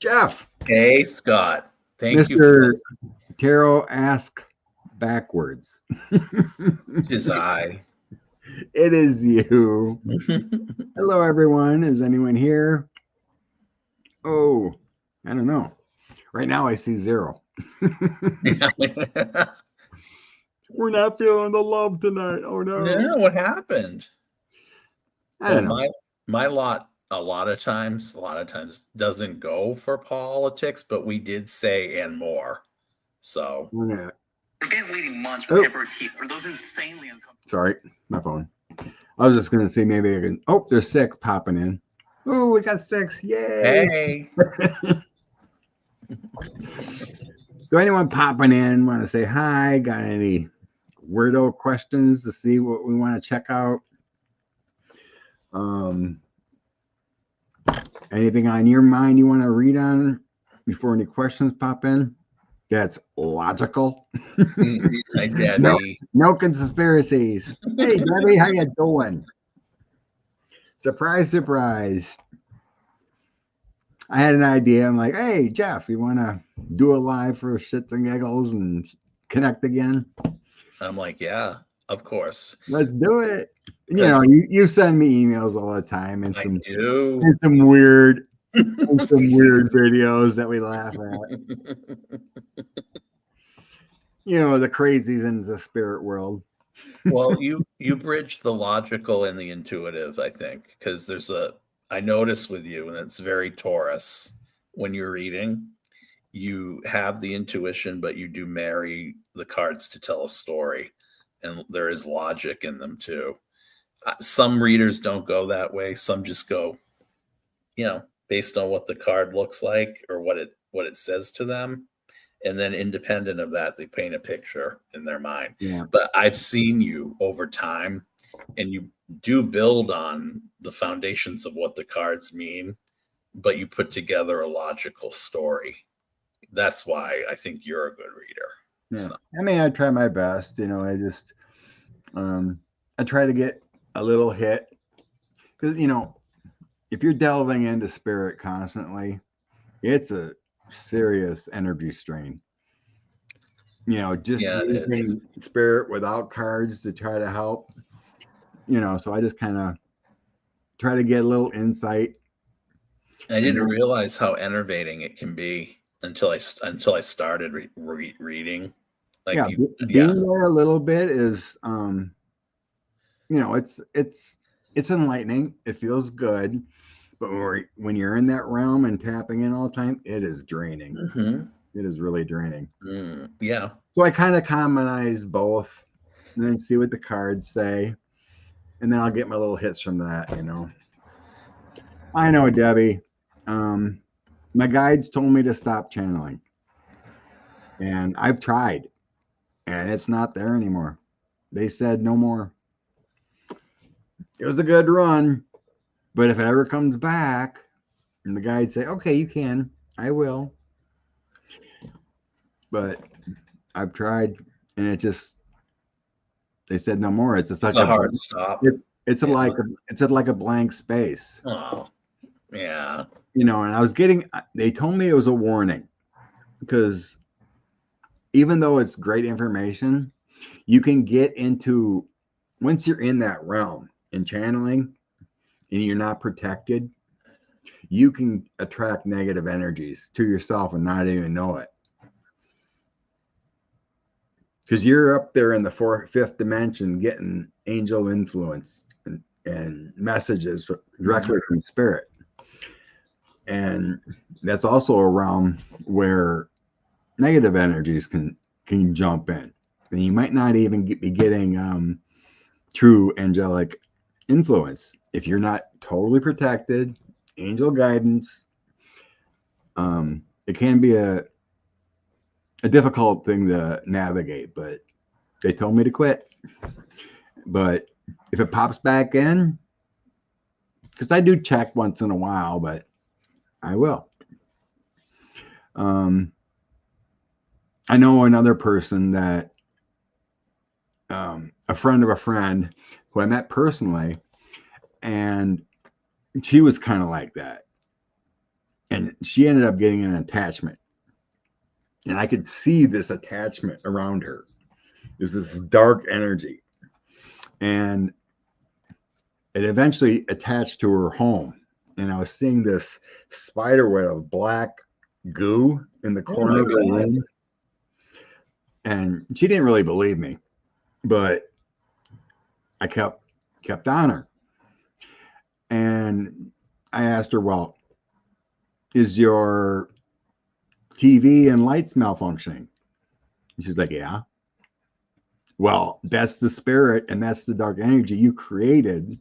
Jeff. Hey, Scott. Thank you for Mr. this. Tarot Ask Backwards. Is I. It is you. Hello, everyone. Is anyone here? Oh, I don't know. Right now, I see 0. We're not feeling the love tonight. Oh, no. No, what happened? I don't know. My lot a lot of times doesn't go for politics, but we did say and more. So Yeah. Forget waiting months for temporary teeth or those insanely uncomfortable. Sorry, my phone. I was just going to see maybe I can. Oh, there's 6 popping in. Oh, we got 6. Yay. hey. So anyone popping in want to say hi? Got any weirdo questions to see what we want to check out? Anything on your mind you want to read on before any questions pop in? That's logical. Hi, Debbie. No conspiracies. Hey, Debbie, how you doing? Surprise, surprise. I had an idea. I'm like, hey, Jeff, you want to do a live for shits and giggles and connect again? I'm like, yeah, of course. Let's do it. You know, you send me emails all the time and some weird videos that we laugh at. You know, the crazies in the spirit world. Well, you bridge the logical and the intuitive, I think, because I notice with you, and it's very Taurus, when you're reading, you have the intuition, but you do marry the cards to tell a story, and there is logic in them too. Some readers don't go that way. Some just go, based on what the card looks like or what it says to them. And then independent of that, they paint a picture in their mind. Yeah. But I've seen you over time, and you do build on the foundations of what the cards mean, but you put together a logical story. That's why I think you're a good reader. Yeah. So. I mean, I try my best. I just, I try to get a little hit. Because, if you're delving into spirit constantly, it's a serious energy strain. Just using spirit without cards to try to help. So I just kind of try to get a little insight. I didn't realize how enervating it can be until I started reading. Like being there a little bit is, it's enlightening. It feels good. But when you're in that realm and tapping in all the time, it is draining. Mm-hmm. It is really draining. Yeah. So I kind of commonize both and then see what the cards say. And then I'll get my little hits from that, I know, Debbie. My guides told me to stop channeling. And I've tried. And it's not there anymore. They said no more. It was a good run. But if it ever comes back, and the guides say, okay, you can, I will. But I've tried, and they said no more. It's a hard stop. It's like a blank space. Oh, yeah. And I was they told me it was a warning, because even though it's great information, you can get into, once you're in that realm in channeling, and you're not protected, you can attract negative energies to yourself and not even know it. Because you're up there in the 5th dimension getting angel influence and messages directly from spirit. And that's also a realm where negative energies can jump in. And you might not even be getting true angelic influence if you're not totally protected. Angel guidance, it can be a difficult thing to navigate, but they told me to quit. But if it pops back in, because I do check once in a while, but I will. I know another person that, a friend of a friend who I met personally, and she was kind of like that. And she ended up getting an attachment. And I could see this attachment around her. There's this dark energy. And it eventually attached to her home. And I was seeing this spider web of black goo in the corner of the room. And she didn't really believe me, but I kept on her. And I asked her, well, is your TV and lights malfunctioning? And she's like, yeah. Well, that's the spirit and that's the dark energy you created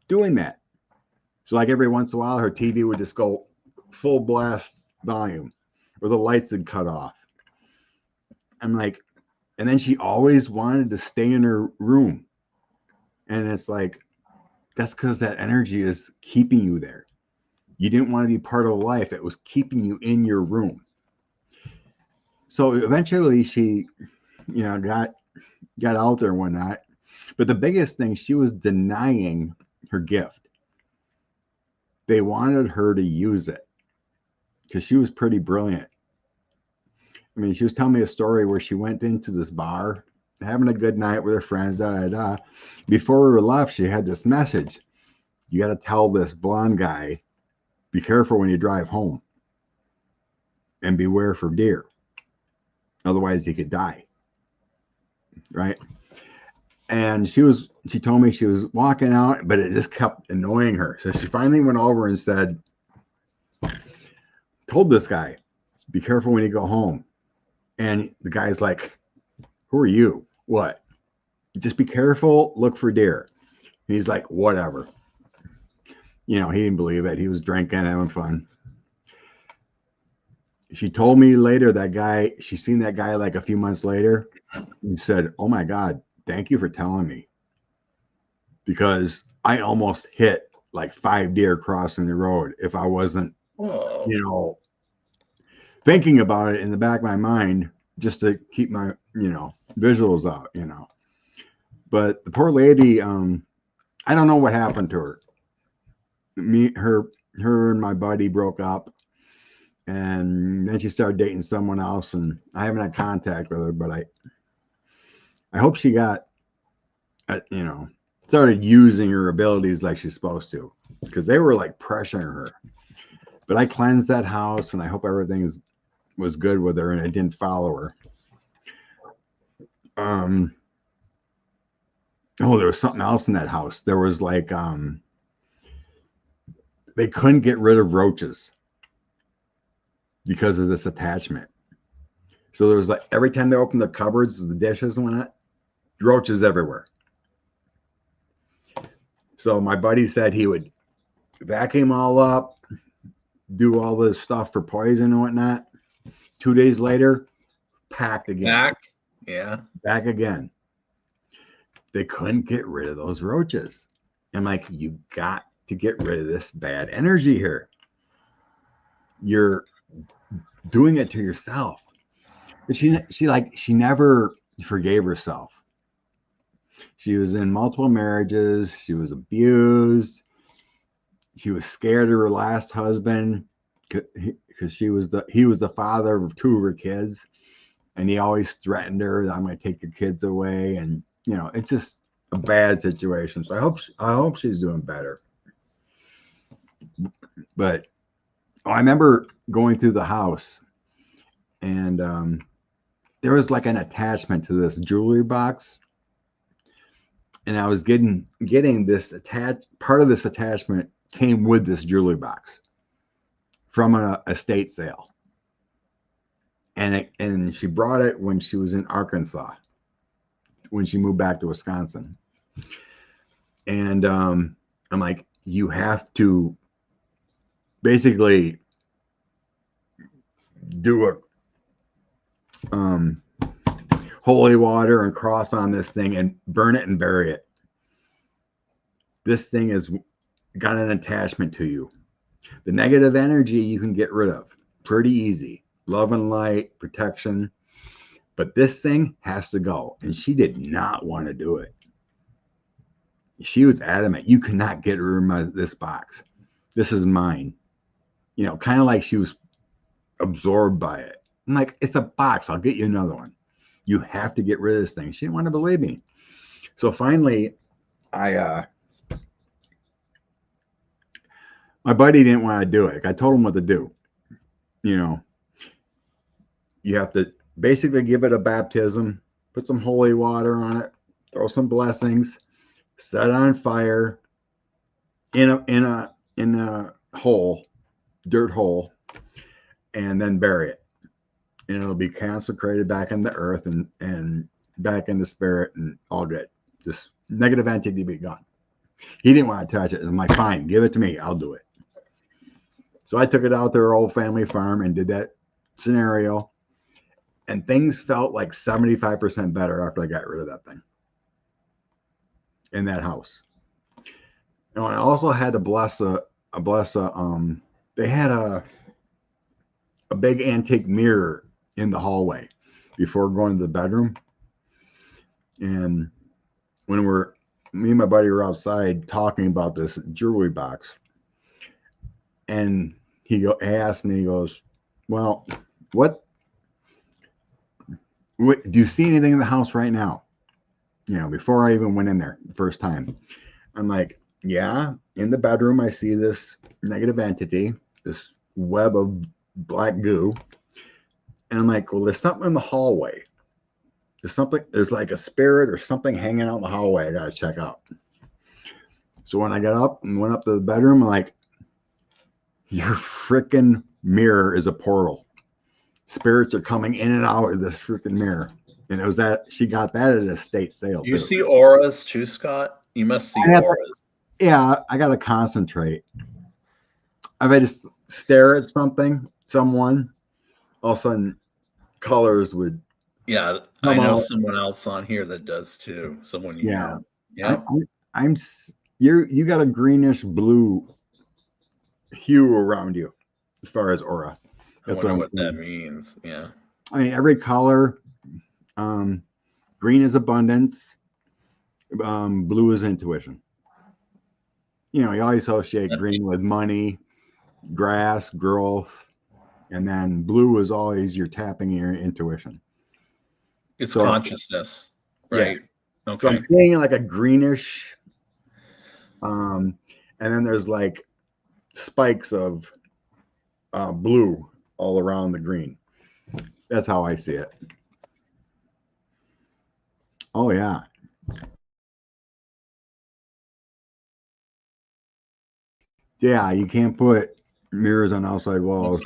doing that. So like every once in a while, her TV would just go full blast volume or the lights would cut off. I'm like, and then she always wanted to stay in her room. And it's like, that's because that energy is keeping you there. You didn't want to be part of life. It was keeping you in your room. So eventually she, got out there and whatnot. But the biggest thing, she was denying her gift. They wanted her to use it because she was pretty brilliant. I mean, she was telling me a story where she went into this bar, having a good night with her friends, Before we left, she had this message. You got to tell this blonde guy, be careful when you drive home and beware for deer. Otherwise, he could die. Right? And she told me she was walking out, but it just kept annoying her. So she finally went over and told this guy, be careful when you go home. And the guy's like, who are you? What? Just be careful, look for deer. And he's like, whatever. He didn't believe it. He was drinking, having fun. She told me later she seen that guy like a few months later and said, oh my God, thank you for telling me. Because I almost hit like 5 deer crossing the road if I wasn't, thinking about it in the back of my mind just to keep my, visuals out, But the poor lady, I don't know what happened to her. Her and my buddy broke up. And then she started dating someone else, and I haven't had contact with her, but I hope she got, started using her abilities like she's supposed to, because they were like pressuring her. But I cleansed that house, and I hope everything was good with her, and I didn't follow her. There was something else in that house. There was like, they couldn't get rid of roaches because of this attachment. So there was like, every time they opened the cupboards, the dishes and whatnot, roaches everywhere. So my buddy said he would vacuum all up, do all this stuff for poison and whatnot. 2 days later, packed again. Back again. They couldn't get rid of those roaches. I'm like, you got to get rid of this bad energy here. You're doing it to yourself. But she never forgave herself. She was in multiple marriages. She was abused. She was scared of her last husband because he was the father of 2 of her kids, and he always threatened her that I'm going to take your kids away, and it's just a bad situation. So I hope she's doing better. But I remember going through the house, and there was like an attachment to this jewelry box, and I was getting this part of this attachment came with this jewelry box from an estate sale, and she brought it when she was in Arkansas, when she moved back to Wisconsin. And I'm like, you have to basically do a holy water and cross on this thing and burn it and bury it. This thing has got an attachment to you. The negative energy you can get rid of pretty easy. Love and light, protection. But this thing has to go. And she did not want to do it. She was adamant. You cannot get rid of this box. This is mine. kind of like she was absorbed by it. I'm like, it's a box. I'll get you another one. You have to get rid of this thing. She didn't want to believe me. So finally, my buddy didn't want to do it. I told him what to do. You have to basically give it a baptism, put some holy water on it, throw some blessings, set it on fire in a hole, dirt hole, and then bury it. And it'll be consecrated back in the earth and back in the spirit and all good. This negative entity be gone. He didn't want to touch it. I'm like, fine, give it to me. I'll do it. So I took it out to our old family farm and did that scenario. And things felt like 75% better after I got rid of that thing in that house. And I also had to they had a big antique mirror in the hallway before going to the bedroom. And when me and my buddy were outside talking about this jewelry box, and he asked me, he goes, well, what do you see anything in the house right now? Before I even went in there the first time. I'm like, yeah, in the bedroom, I see this negative entity, this web of black goo. And I'm like, well, there's something in the hallway. There's like a spirit or something hanging out in the hallway I got to check out. So when I got up and went up to the bedroom, I'm like, your freaking mirror is a portal. Spirits are coming in and out of this freaking mirror. And it was that she got that at a estate sale. You see auras too, Scott? You must see auras. Yeah, I got to concentrate. If I just stare at someone, all of a sudden colors would. Yeah, I know someone else on here that does too. Someone you know. Yeah. You got a greenish blue hue around you as far as aura. That's what that means. Yeah. I mean, every color, green is abundance, blue is intuition. You always associate green with money, grass, growth, and then blue is always you're tapping your intuition. It's consciousness, right? Yeah. Okay. So I'm seeing like a greenish, and then there's like spikes of blue all around the green. That's how I see it. Oh yeah. Yeah, you can't put mirrors on outside walls.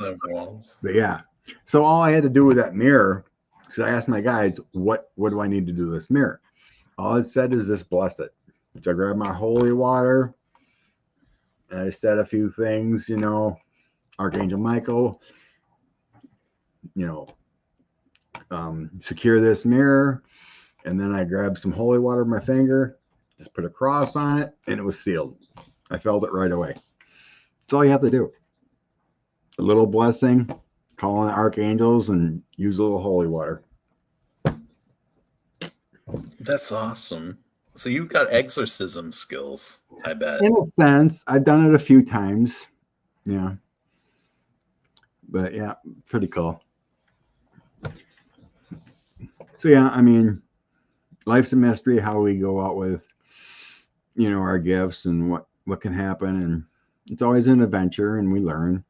But yeah. So all I had to do with that mirror, because I asked my guides, what do I need to do with this mirror? All it said is just bless it. So I grabbed my holy water and I said a few things, Archangel Michael, secure this mirror. And then I grabbed some holy water in my finger, just put a cross on it, and it was sealed. I felt it right away. That's all you have to do. A little blessing, call on the archangels, and use a little holy water. That's awesome. So you've got exorcism skills, I bet. In a sense, I've done it a few times. Yeah. But yeah, pretty cool. So yeah, I mean, life's a mystery how we go out with, our gifts and what can happen. And it's always an adventure and we learn.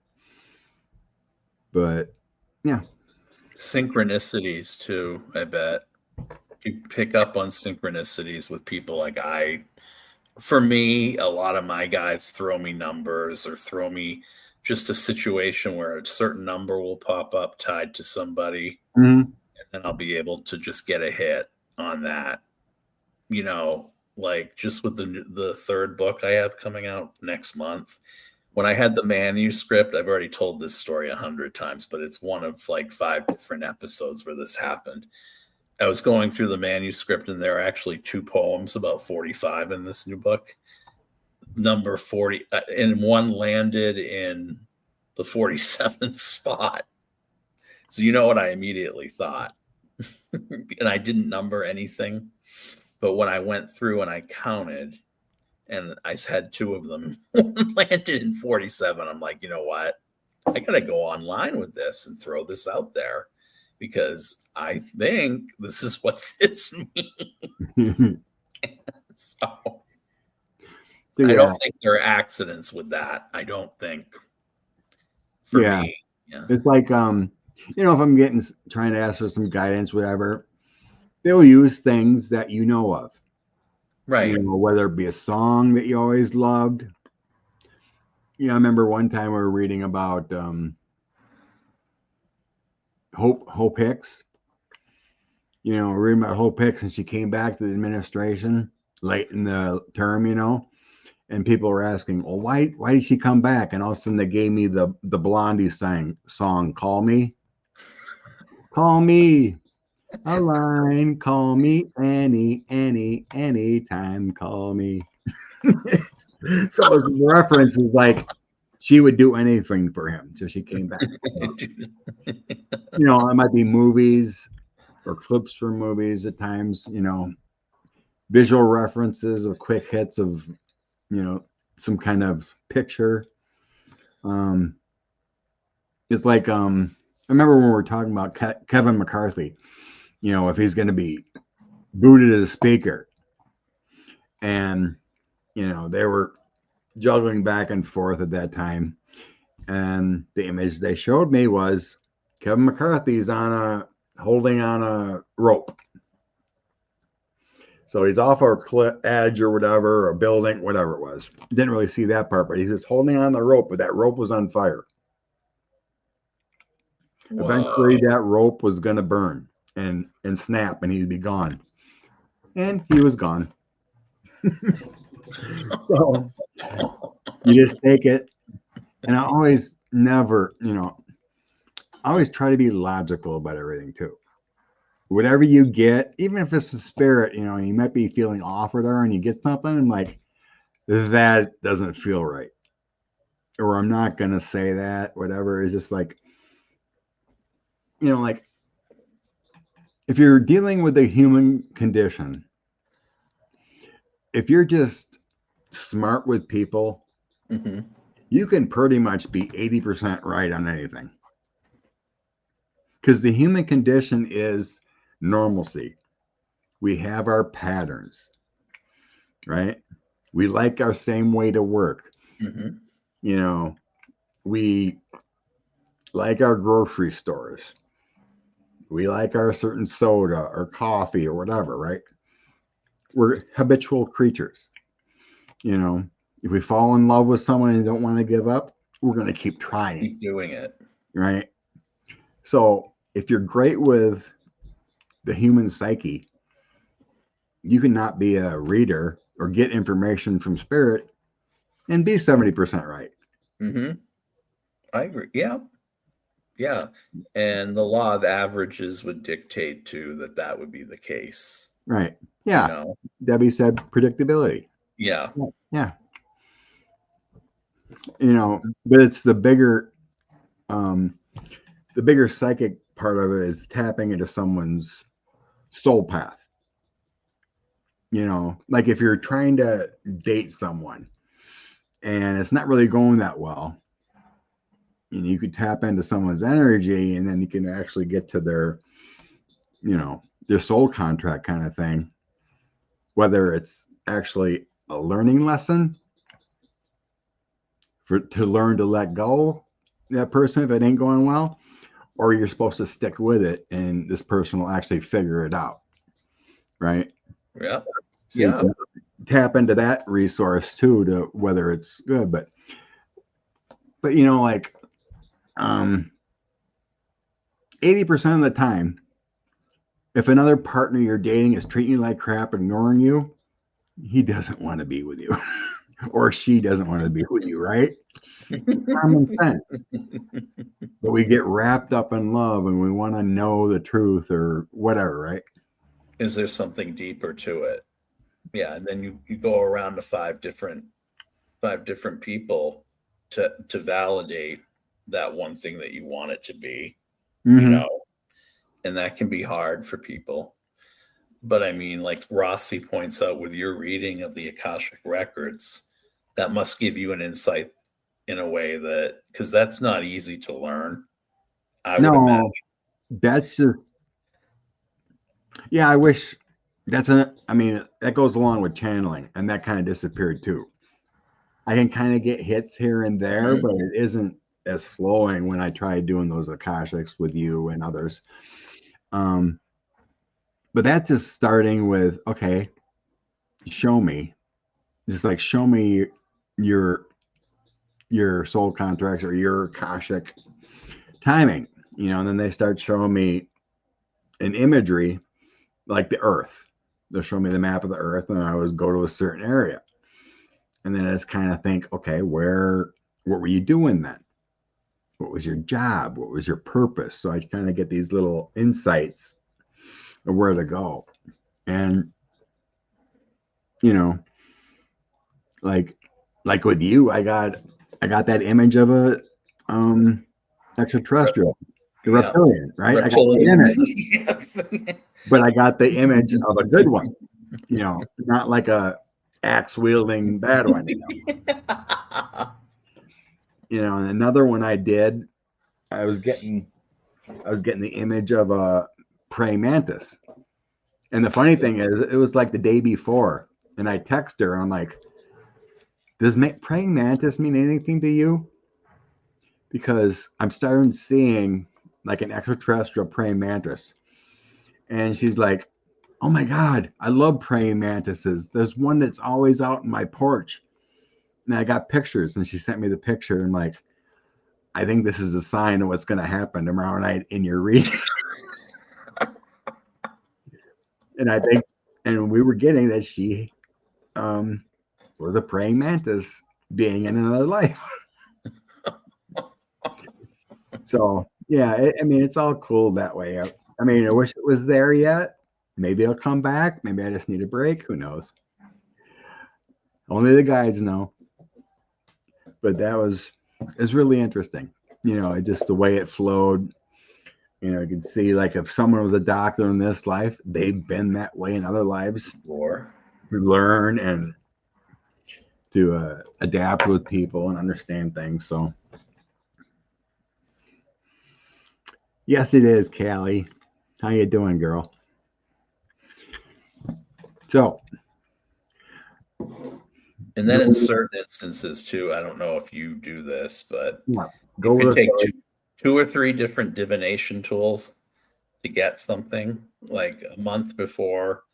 But yeah. Synchronicities too, I bet. You pick up on synchronicities with people for me, a lot of my guides throw me numbers or throw me just a situation where a certain number will pop up tied to somebody. Mm-hmm. And I'll be able to just get a hit on that, like just with the third book I have coming out next month. When I had the manuscript, I've already told this story 100 times, but it's one of like 5 different episodes where this happened. I was going through the manuscript and there are actually 2 poems about 45 in this new book. Number 40, and one landed in the 47th spot. So you know what I immediately thought. And I didn't number anything. But when I went through and I counted, and I had 2 of them landed in 47, I'm like, you know what? I gotta go online with this and throw this out there because I think this is what this means. So I don't think there are accidents with that. I don't think. For me, it's like if I'm trying to ask for some guidance, whatever, they'll use things that you know of, right? Whether it be a song that you always loved. I remember one time we were reading about Hope Hicks. Reading about Hope Hicks, and she came back to the administration late in the term, and people were asking, well, why did she come back? And all of a sudden they gave me the Blondie song, Call Me a line, call me anytime, call me. So the reference is like she would do anything for him till she came back. It might be movies or clips from movies at times, visual references of quick hits of, some kind of picture. It's like, I remember when we were talking about Kevin McCarthy, if he's going to be booted as a speaker, and, they were juggling back and forth at that time. And the image they showed me was Kevin McCarthy's holding on a rope. So he's off a cliff edge or whatever, a building, whatever it was. Didn't really see that part, but he's just holding on the rope, but that rope was on fire. Whoa. Eventually that rope was going to burn and snap, and he'd be gone. And he was gone. So you just take it. And I always try to be logical about everything too. Whatever you get, even if it's a spirit, you might be feeling off or whatever, and you get something and like, that doesn't feel right. Or I'm not going to say that, whatever. It's just like, like if you're dealing with the human condition, if you're just smart with people, you can pretty much be 80% right on anything. Because the human condition is normalcy. We have our patterns, right? We like our same way to work. We like our grocery stores. We like our certain soda or coffee or whatever, right? We're habitual creatures. If we fall in love with someone and don't want to give up, we're going to keep trying. Keep doing it. Right? So if you're great with the human psyche, you can not be a reader or get information from spirit and be 70% right. I agree. Yeah. And the law of averages would dictate too that would be the case. Right. Yeah. Debbie said predictability. Yeah. But it's the bigger psychic part of it is tapping into someone's soul path. Like if you're trying to date someone and it's not really going that well, you could tap into someone's energy, and then you can actually get to their soul contract kind of thing, whether it's actually a learning lesson to learn to let go that person if it ain't going well, or you're supposed to stick with it and this person will actually figure it out, right? Yeah. So you can tap into that resource too, to whether it's good, but like 80% of the time, if another partner you're dating is treating you like crap, ignoring you, he doesn't want to be with you. Or she doesn't want to be with you, right? Common sense. But we get wrapped up in love and we want to know the truth or whatever, right? Is there something deeper to it? Yeah, and then you go around to five different people to validate that one thing that you want it to be, and that can be hard for people. But I mean, like Rossi points out with your reading of the Akashic records, that must give you an insight in a way that, because that's not easy to learn, I would No, imagine. that's just, yeah, I wish I mean, that goes along with channeling, and that kind of disappeared too. I can kind of get hits here and there, but it isn't as flowing when I tried doing those Akashics with you and others. But that's just starting with, okay, show me. Just like show me your soul contracts or your Akashic timing, and then they start showing me an imagery like the earth. They'll show me the map of the earth, and I always go to a certain area. And then I just kind of think, okay, what were you doing then? What was your job? What was your purpose? So I kind of get these little insights of where to go. And, like with you, I got that image of a extraterrestrial, the reptilian, right? Reptilian. I got the image, but I got the image of a good one, not like a axe wielding bad one. And another one I did, I was getting the image of a praying mantis. And the funny thing is, it was like the day before, and I text her. I'm like, does praying mantis mean anything to you? Because I'm starting seeing like an extraterrestrial praying mantis. And she's like, oh my God, I love praying mantises. There's one that's always out in my porch. And I got pictures, and she sent me the picture. And like, I think this is a sign of what's going to happen tomorrow night in your reading. And we were getting that she was a praying mantis being in another life. So yeah, I mean, it's all cool that way. I mean, I wish it was there yet. Maybe it'll come back. Maybe I just need a break. Who knows? Only the guides know. But it's really interesting. Just the way it flowed. You can see, like, if someone was a doctor in this life, they've been that way in other lives. Or To learn and to adapt with people and understand things. So yes, it is, Callie. How you doing, girl? So, and then in certain instances too, I don't know if you do this, but yeah, you could take two or three different divination tools to get something. Like a month before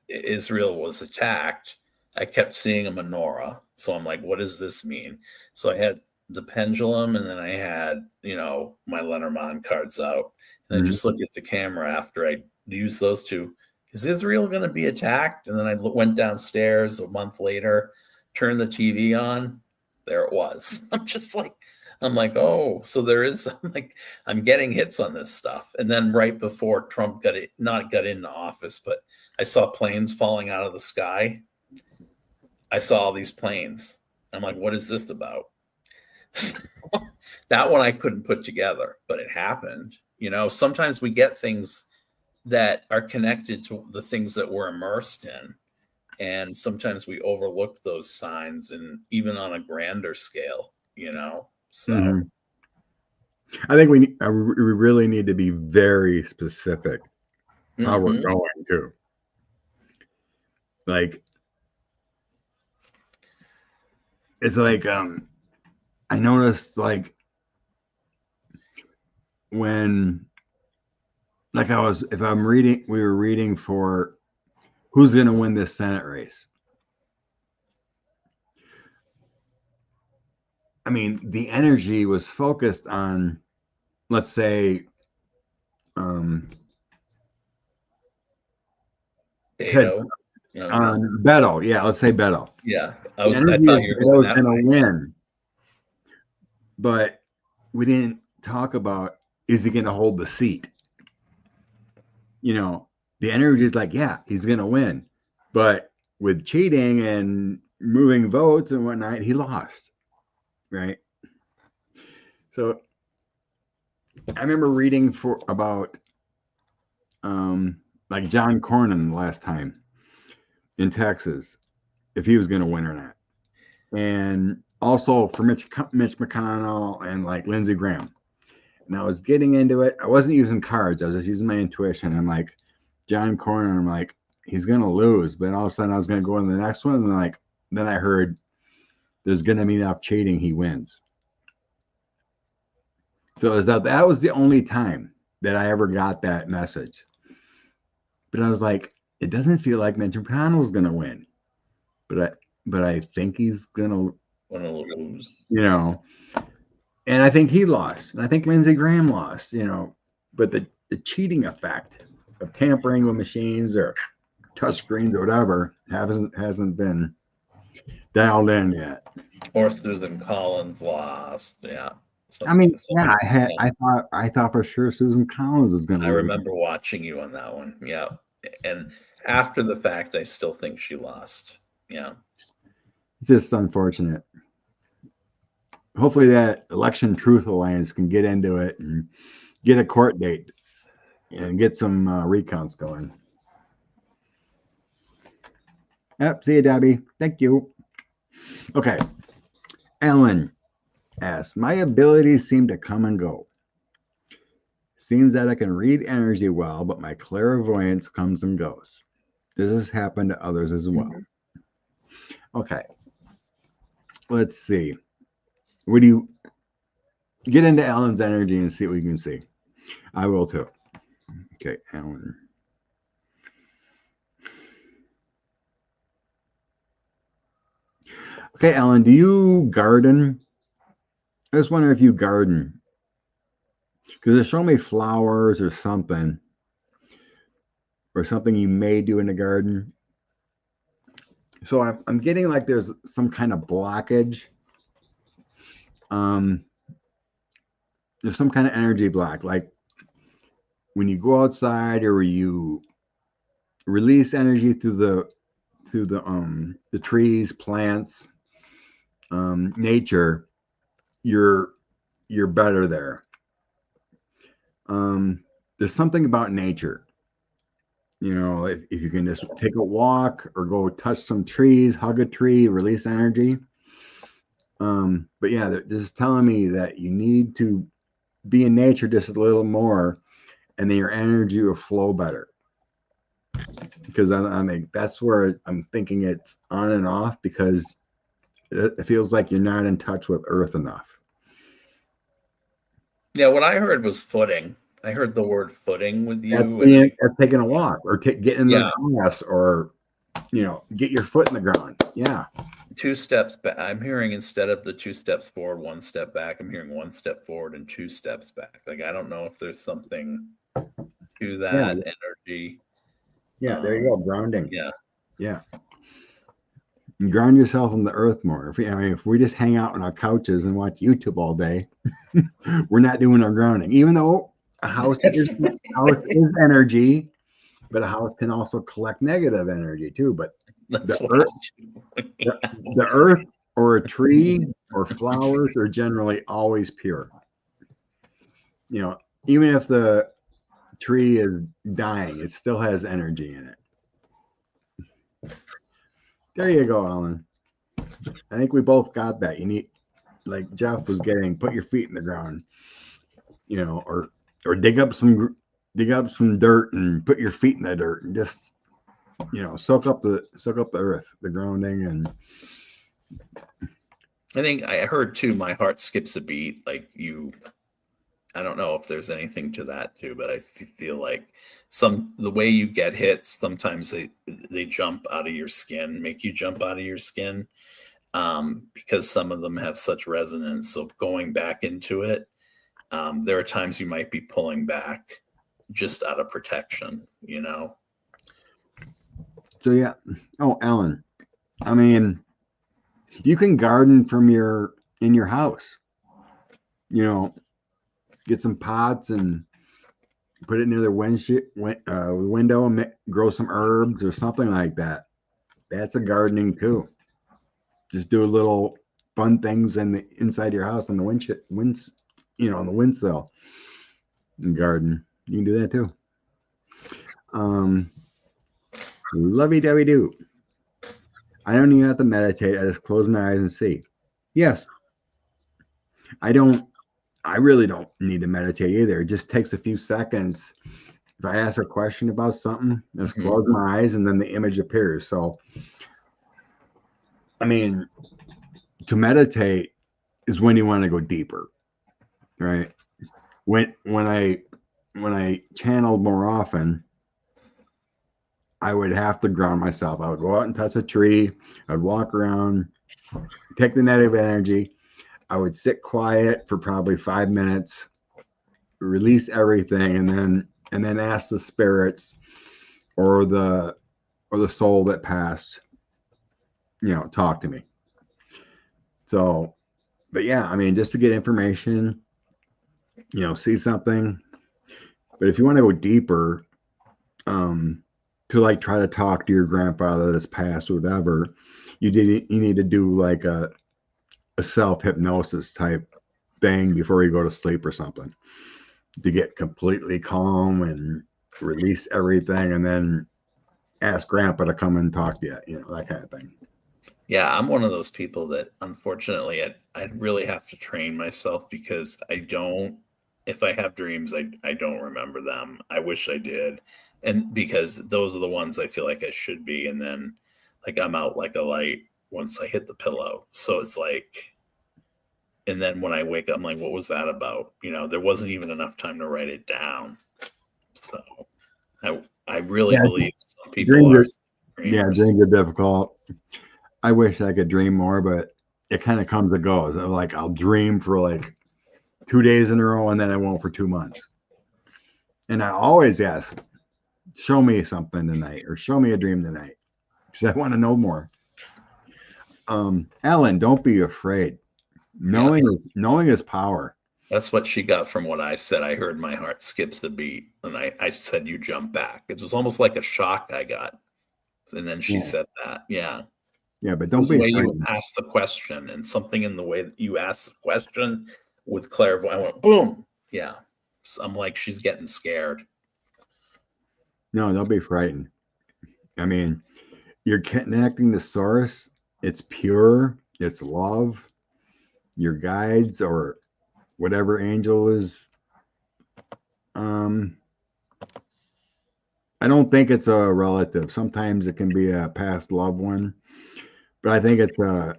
Israel was attacked, I kept seeing a menorah. So I'm like, what does this mean? So I had the pendulum, and then I had, my Lenormand cards out. And I just looked at the camera after I used those two. Is Israel going to be attacked? And then I went downstairs a month later, turned the TV on. There it was. I'm like, oh, so there is, I'm getting hits on this stuff. And then right before Trump got into office, but I saw planes falling out of the sky. I saw all these planes. I'm like, what is this about? That one I couldn't put together, but it happened. Sometimes we get things that are connected to the things that we're immersed in. And sometimes we overlook those signs, and even on a grander scale, so I think we really need to be very specific how we're going to. Like, it's like, I noticed, like, when, like, we were reading for who's going to win this Senate race. I mean, the energy was focused on, let's say, Beto. Beto. Yeah, let's say Beto. Yeah, I thought you were going to win. But we didn't talk about, is he going to hold the seat? The energy is like, yeah, he's going to win. But with cheating and moving votes and whatnot, he lost. Right. So I remember reading about like John Cornyn last time in Texas, if he was going to win or not. And also for Mitch McConnell and like Lindsey Graham. And I was getting into it. I wasn't using cards. I was just using my intuition. I'm like, John Cornyn, I'm like, he's going to lose. But all of a sudden I was going to go into the next one. And then I heard there's going to be enough cheating. He wins. So that was the only time that I ever got that message. But I was like, it doesn't feel like Mitch McConnell's going to win. But I think he's going to lose. And I think he lost. And I think Lindsey Graham lost, But the cheating effect of tampering with machines or touch screens or whatever hasn't been dialed in yet. Or Susan Collins lost. Yeah. I thought for sure Susan Collins was going to. I remember watching you on that one. Yeah. And after the fact, I still think she lost. Yeah. It's just unfortunate. Hopefully that Election Truth Alliance can get into it and get a court date and get some recounts going. Yep. See you, Debbie. Thank you. Okay. Ellen asks, my abilities seem to come and go. Seems that I can read energy well, but my clairvoyance comes and goes. Does this happen to others as well? Okay. Let's see. Would you get into Ellen's energy and see what we can see? I will too. Okay, Ellen. Okay, Ellen, do you garden? I just wonder if you garden. Because they show me flowers or something you may do in the garden. So I'm getting like there's some kind of blockage. There's some kind of energy block, like when you go outside or you release energy through the trees, plants, nature, you're better there. There's something about nature, if you can just take a walk or go touch some trees, hug a tree, release energy. But yeah, they're just telling me that you need to be in nature just a little more, and then your energy will flow better. Because I mean, that's where I'm thinking it's on and off, because it feels like you're not in touch with Earth enough. Yeah, what I heard was footing. I heard the word footing with you. That's taking a walk or get in the grass or, get your foot in the ground. Yeah. 2 steps back. I'm hearing, instead of the 2 steps forward, 1 step back, I'm hearing 1 step forward and 2 steps back. Like, I don't know if there's something to that energy. Yeah, there you go. Grounding. Yeah. Yeah. You ground yourself in the earth more. If we just hang out on our couches and watch YouTube all day, we're not doing our grounding. Even though a house is energy, but a house can also collect negative energy too. But the earth or a tree or flowers are generally always pure. Even if the tree is dying, it still has energy in it. There you go, Alan. I think we both got that. You need, like Jeff was getting, put your feet in the ground, or dig up some dirt and put your feet in the dirt and just, soak up the earth, the grounding. And I think I heard too, my heart skips a beat. Like I don't know if there's anything to that too, but I feel like the way you get hits, sometimes they jump out of your skin, make you jump out of your skin, because some of them have such resonance. So going back into it, there are times you might be pulling back just out of protection, So yeah. Oh, Ellen, I mean, you can garden in your house, get some pots and put it near the window and grow some herbs or something like that. That's a gardening too. Just do a little fun things inside your house on the on the windsill and garden. You can do that too. Lovey-dovey-doo. I don't even have to meditate. I just close my eyes and see. Yes. I really don't need to meditate either. It just takes a few seconds. If I ask a question about something, just close my eyes and then the image appears. So, I mean, to meditate is when you want to go deeper, right? When I channeled more often, I would have to ground myself. I would go out and touch a tree. I'd walk around, take the negative energy. I would sit quiet for probably 5 minutes, release everything, and then ask the spirits or the soul that passed, talk to me. So, but yeah, I mean, just to get information, see something. But if you want to go deeper, to like try to talk to your grandfather that's passed, or whatever, you need to do like a self hypnosis type thing before you go to sleep or something, to get completely calm and release everything, and then ask Grandpa to come and talk to you, that kind of thing. Yeah, I'm one of those people that unfortunately I really have to train myself, because if I have dreams, I don't remember them. I wish I did. And because those are the ones I feel like I should be. And then like I'm out like a light once I hit the pillow. So it's like, and then when I wake up, I'm like, what was that about? There wasn't even enough time to write it down. So I really believe some people dreams are. Dreams are difficult. I wish I could dream more, but it kind of comes and goes. Like I'll dream for like 2 days in a row, and then I won't for 2 months. And I always ask, show me something tonight, or show me a dream tonight, because I want to know more. Ellen, don't be afraid. Knowing is power. That's what she got from what I said. I heard my heart skips a beat, and I said, you jump back. It was almost like a shock I got. And then she said that. Yeah. Yeah, but don't be the way you ask the question, and something in the way that you ask the question with clairvoyance, I went, boom. Yeah. So I'm like, she's getting scared. No, don't be frightened. I mean, you're connecting to source. It's pure. It's love. Your guides or whatever angel is. I don't think it's a relative. Sometimes it can be a past loved one, but I think it's an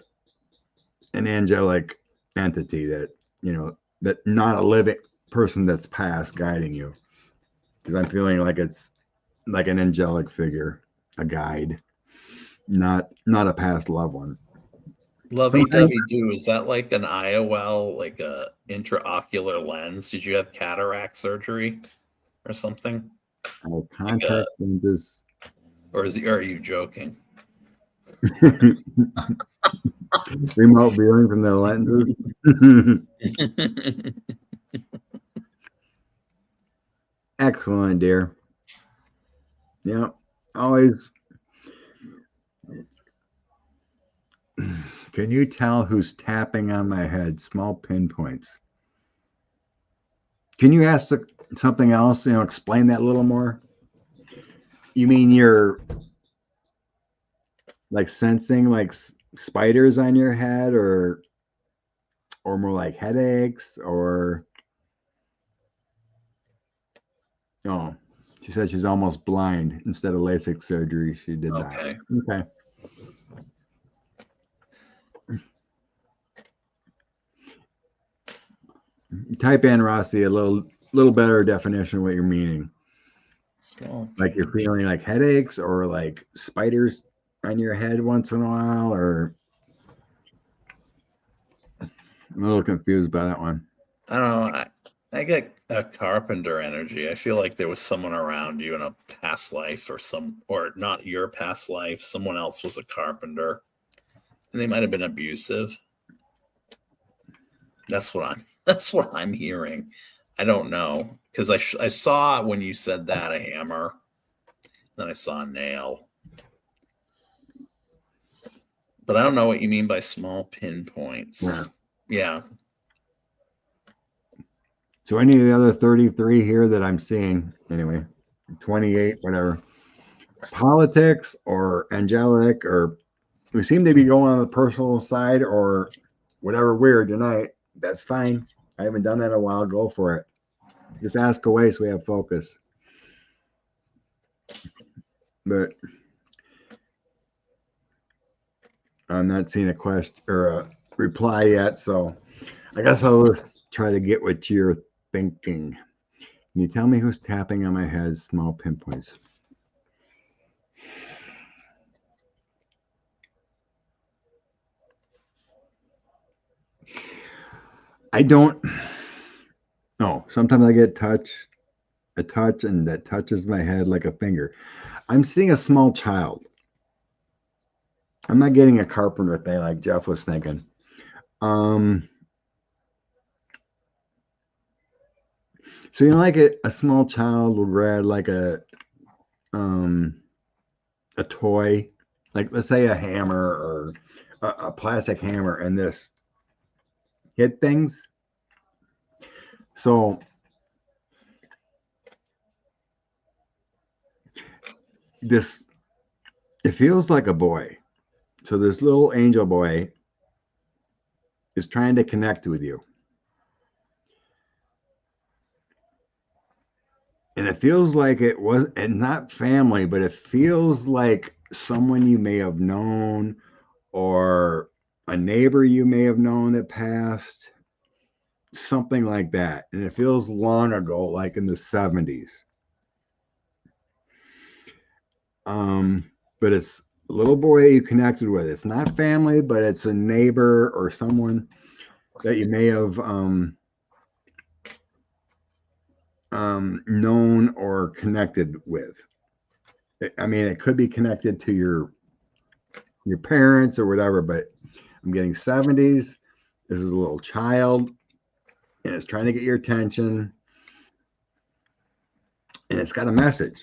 angelic entity that, that not a living person that's passed guiding you. Because I'm feeling like it's like an angelic figure, a guide, not a past loved one. Lovey-dovey-do, is that like an IOL, like a intraocular lens? Did you have cataract surgery or something? Contact lenses. Or are you joking? Remote viewing from the lenses. Excellent, dear. Yeah, always. Can you tell who's tapping on my head? Small pinpoints. Can you ask something else? Explain that a little more. You mean you're like sensing like spiders on your head, or more like headaches, or? Oh, she said she's almost blind. Instead of LASIK surgery, she did that. Okay. Type in, Rossi, a little better definition of what you're meaning. Like you're feeling like headaches, or like spiders on your head once in a while, or? I'm a little confused by that one. I don't know. I get a carpenter energy. I feel like there was someone around you in a past life, or not your past life. Someone else was a carpenter, and they might have been abusive. That's what I'm hearing. I don't know, because I saw when you said that a hammer, then I saw a nail, but I don't know what you mean by small pinpoints. Yeah. So any of the other 33 here that I'm seeing, anyway, 28, whatever, politics or angelic, or we seem to be going on the personal side, or whatever weird tonight, that's fine. I haven't done that in a while. Go for it. Just ask away so we have focus. But I'm not seeing a question or a reply yet, so I guess I'll just try to get what you're thinking. Can you tell me who's tapping on my head? Small pinpoints. I don't. No, sometimes I get a touch, and that touches my head like a finger. I'm seeing a small child. I'm not getting a carpenter thing like Jeff was thinking. So you know, like a small child would grab like a toy, like let's say a hammer or a plastic hammer, and this hit things. So this, it feels like a boy. So this little angel boy is trying to connect with you. And it feels like it was, and not family, but it feels like someone you may have known or a neighbor you may have known that passed, something like that. And it feels long ago, like in the 70s. But it's a little boy you connected with. It's not family, but it's a neighbor or someone that you may have known or connected with. I mean, it could be connected to your parents or whatever, but I'm getting 70s. This is a little child, and it's trying to get your attention, and it's got a message.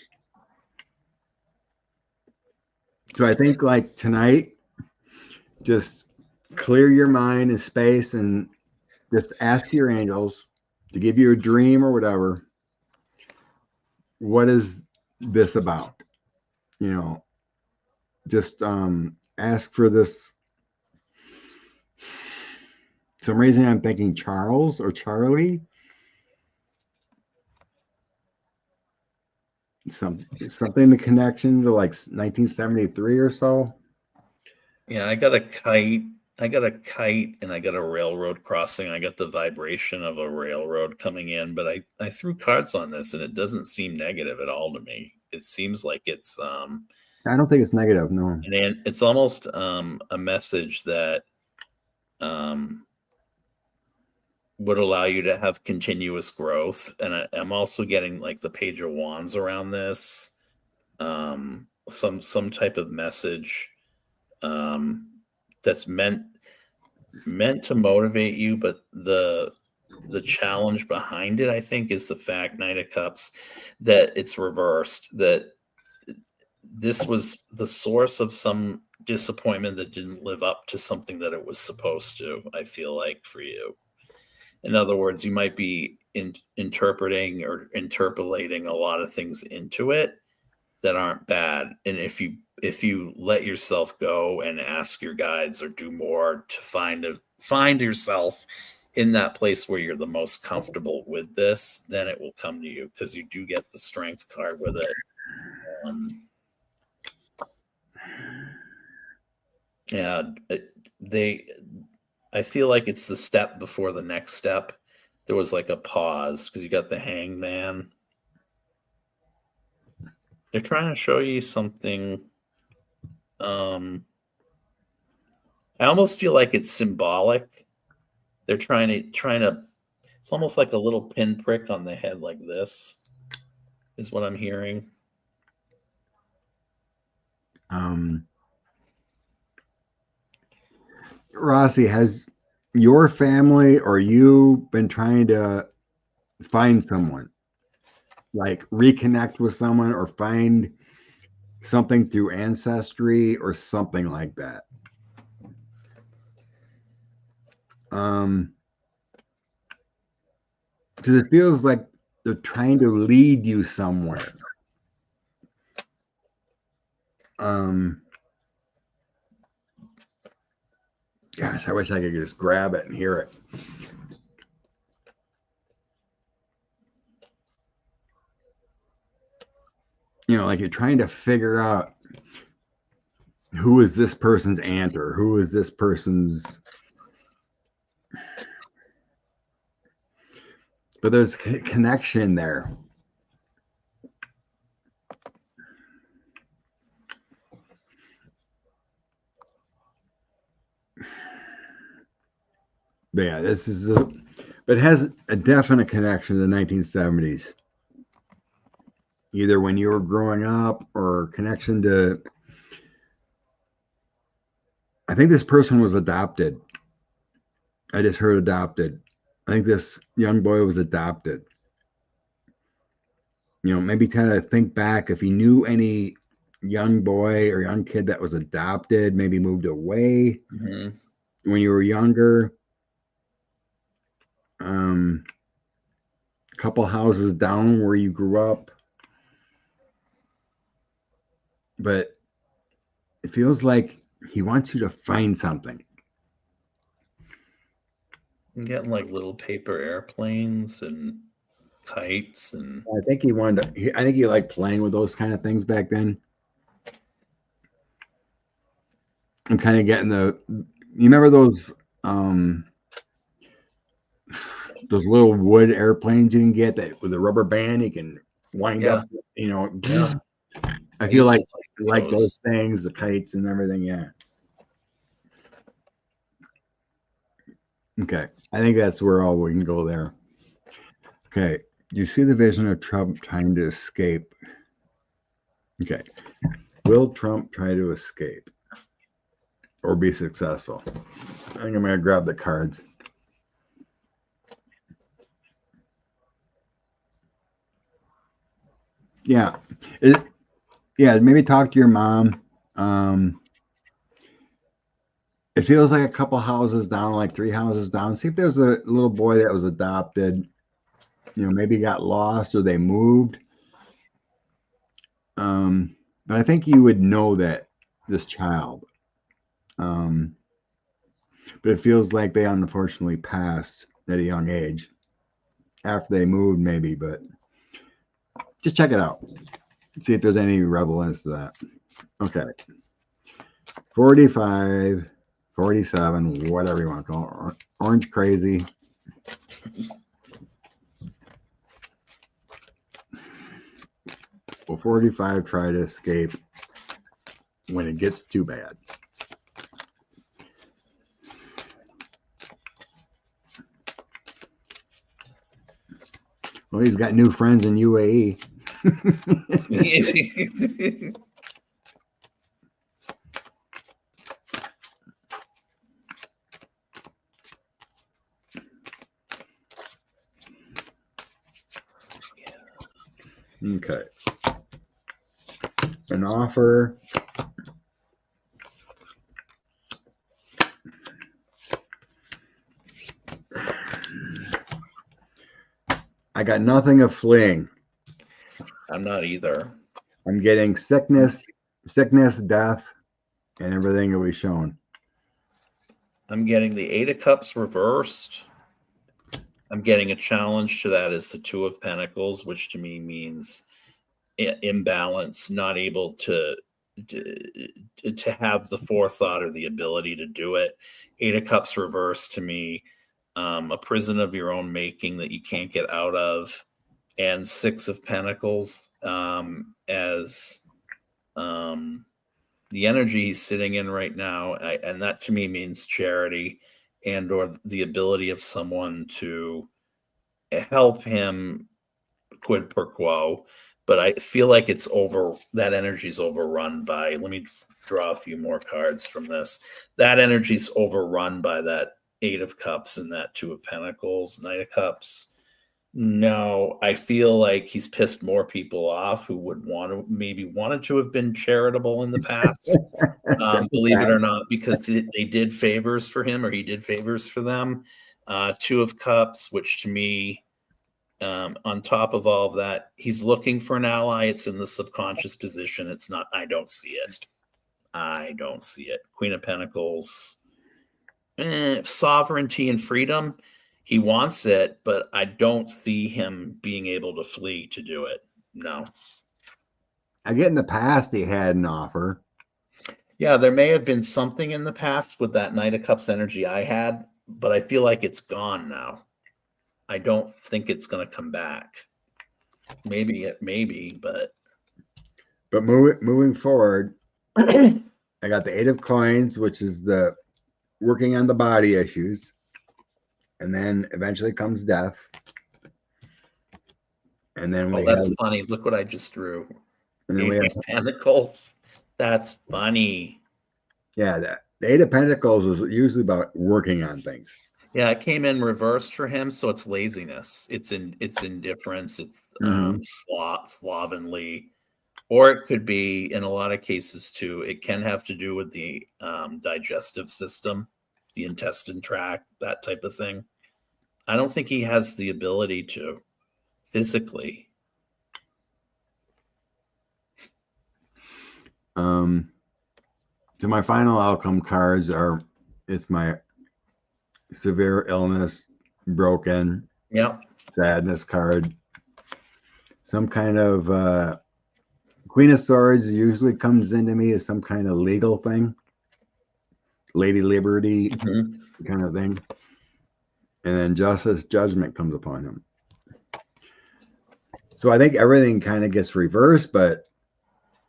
So I think like tonight, just clear your mind and space and just ask your angels to give you a dream or whatever. What is this about? You know, just ask for this. Some reason I'm thinking Charles or Charlie. Something the connection to like 1973 or so. Yeah, I got a kite and I got a railroad crossing. I got the vibration of a railroad coming in, but I threw cards on this and it doesn't seem negative at all to me. It seems like it's I don't think it's negative, no. And it's almost a message that would allow you to have continuous growth. And I'm also getting like the Page of Wands around this, some type of message that's meant to motivate you, but the challenge behind it, I think, is the fact, Knight of Cups, that it's reversed, that this was the source of some disappointment that didn't live up to something that it was supposed to, I feel like, for you. In other words, you might be interpreting or interpolating a lot of things into it that aren't bad. And if you let yourself go and ask your guides or do more to find yourself in that place where you're the most comfortable with this, then it will come to you, because you do get the Strength card with it. I feel like it's the step before the next step. There was like a pause because you got the Hangman. They're trying to show you something. I almost feel like it's symbolic. They're trying to. It's almost like a little pinprick on the head, like this, is what I'm hearing. Rossi, has your family or you been trying to find someone, like reconnect with someone or find something through ancestry or something like that? Because it feels like they're trying to lead you somewhere. Gosh, I wish I could just grab it and hear it. Like you're trying to figure out who is this person's aunt or who is this person's. But there's a connection there. But yeah, but it has a definite connection to the 1970s. Either when you were growing up or connection to. I think this person was adopted. I just heard adopted. I think this young boy was adopted. Maybe try to think back if he knew any young boy or young kid that was adopted, maybe moved away when you were younger. Couple houses down where you grew up. But it feels like he wants you to find something. I'm getting like little paper airplanes and kites, and I think he wanted to, I think he liked playing with those kind of things back then. I'm kind of getting you remember those little wood airplanes you can get that with a rubber band you can wind up, Yeah. I feel like those things, the kites and everything. Yeah. Okay. I think that's where all we can go there. Okay. Do you see the vision of Trump trying to escape? Okay. Will Trump try to escape or be successful? I think I'm going to grab the cards. Yeah. Maybe talk to your mom. It feels like a couple houses down, like 3 houses down. See if there's a little boy that was adopted. Maybe got lost or they moved. But I think you would know that this child. But it feels like they unfortunately passed at a young age. After they moved, maybe, but just check it out. See if there's any relevance to that. Okay. 45, 47, whatever you want to call it. Orange crazy. Will 45 try to escape when it gets too bad? Well, he's got new friends in UAE. Okay. An offer. I got nothing of fleeing. I'm not either. I'm getting sickness, death, and everything will be shown. I'm getting the 8 of Cups reversed. I'm getting a challenge to that is the 2 of Pentacles, which to me means imbalance, not able to have the forethought or the ability to do it. 8 of Cups reversed to me, a prison of your own making that you can't get out of, and 6 of Pentacles as the energy he's sitting in right now, and that to me means charity and or the ability of someone to help him quid pro quo. But I feel like that energy's overrun by, let me draw a few more cards from this. That energy's overrun by that 8 of Cups and that 2 of Pentacles, Knight of Cups. No, I feel like he's pissed more people off who would wanted to have been charitable in the past. Believe it or not, because they did favors for him or he did favors for them. 2 of Cups, which to me, on top of all of that, he's looking for an ally. It's in the subconscious position. It's not, I don't see it. Queen of Pentacles. sovereignty and freedom. He wants it, but I don't see him being able to flee to do it. No. I get in the past he had an offer. Yeah, there may have been something in the past with that Knight of Cups energy I had, but I feel like it's gone now. I don't think it's going to come back. Maybe, but moving forward, I got the 8 of Coins, which is the working on the body issues, and then eventually comes death. And then that's funny. Look what I just drew. And then we have Pentacles. That's funny. Yeah, the 8 of Pentacles is usually about working on things. Yeah, it came in reversed for him, so it's laziness. It's indifference. It's slovenly, or it could be, in a lot of cases too, it can have to do with the digestive system, the intestine tract, that type of thing. I don't think he has the ability to physically. So my final outcome cards are, it's my severe illness, broken, sadness card, some kind of Queen of Swords usually comes into me as some kind of legal thing, Lady Liberty kind of thing, and then Justice, Judgment comes upon him. So I think everything kind of gets reversed, but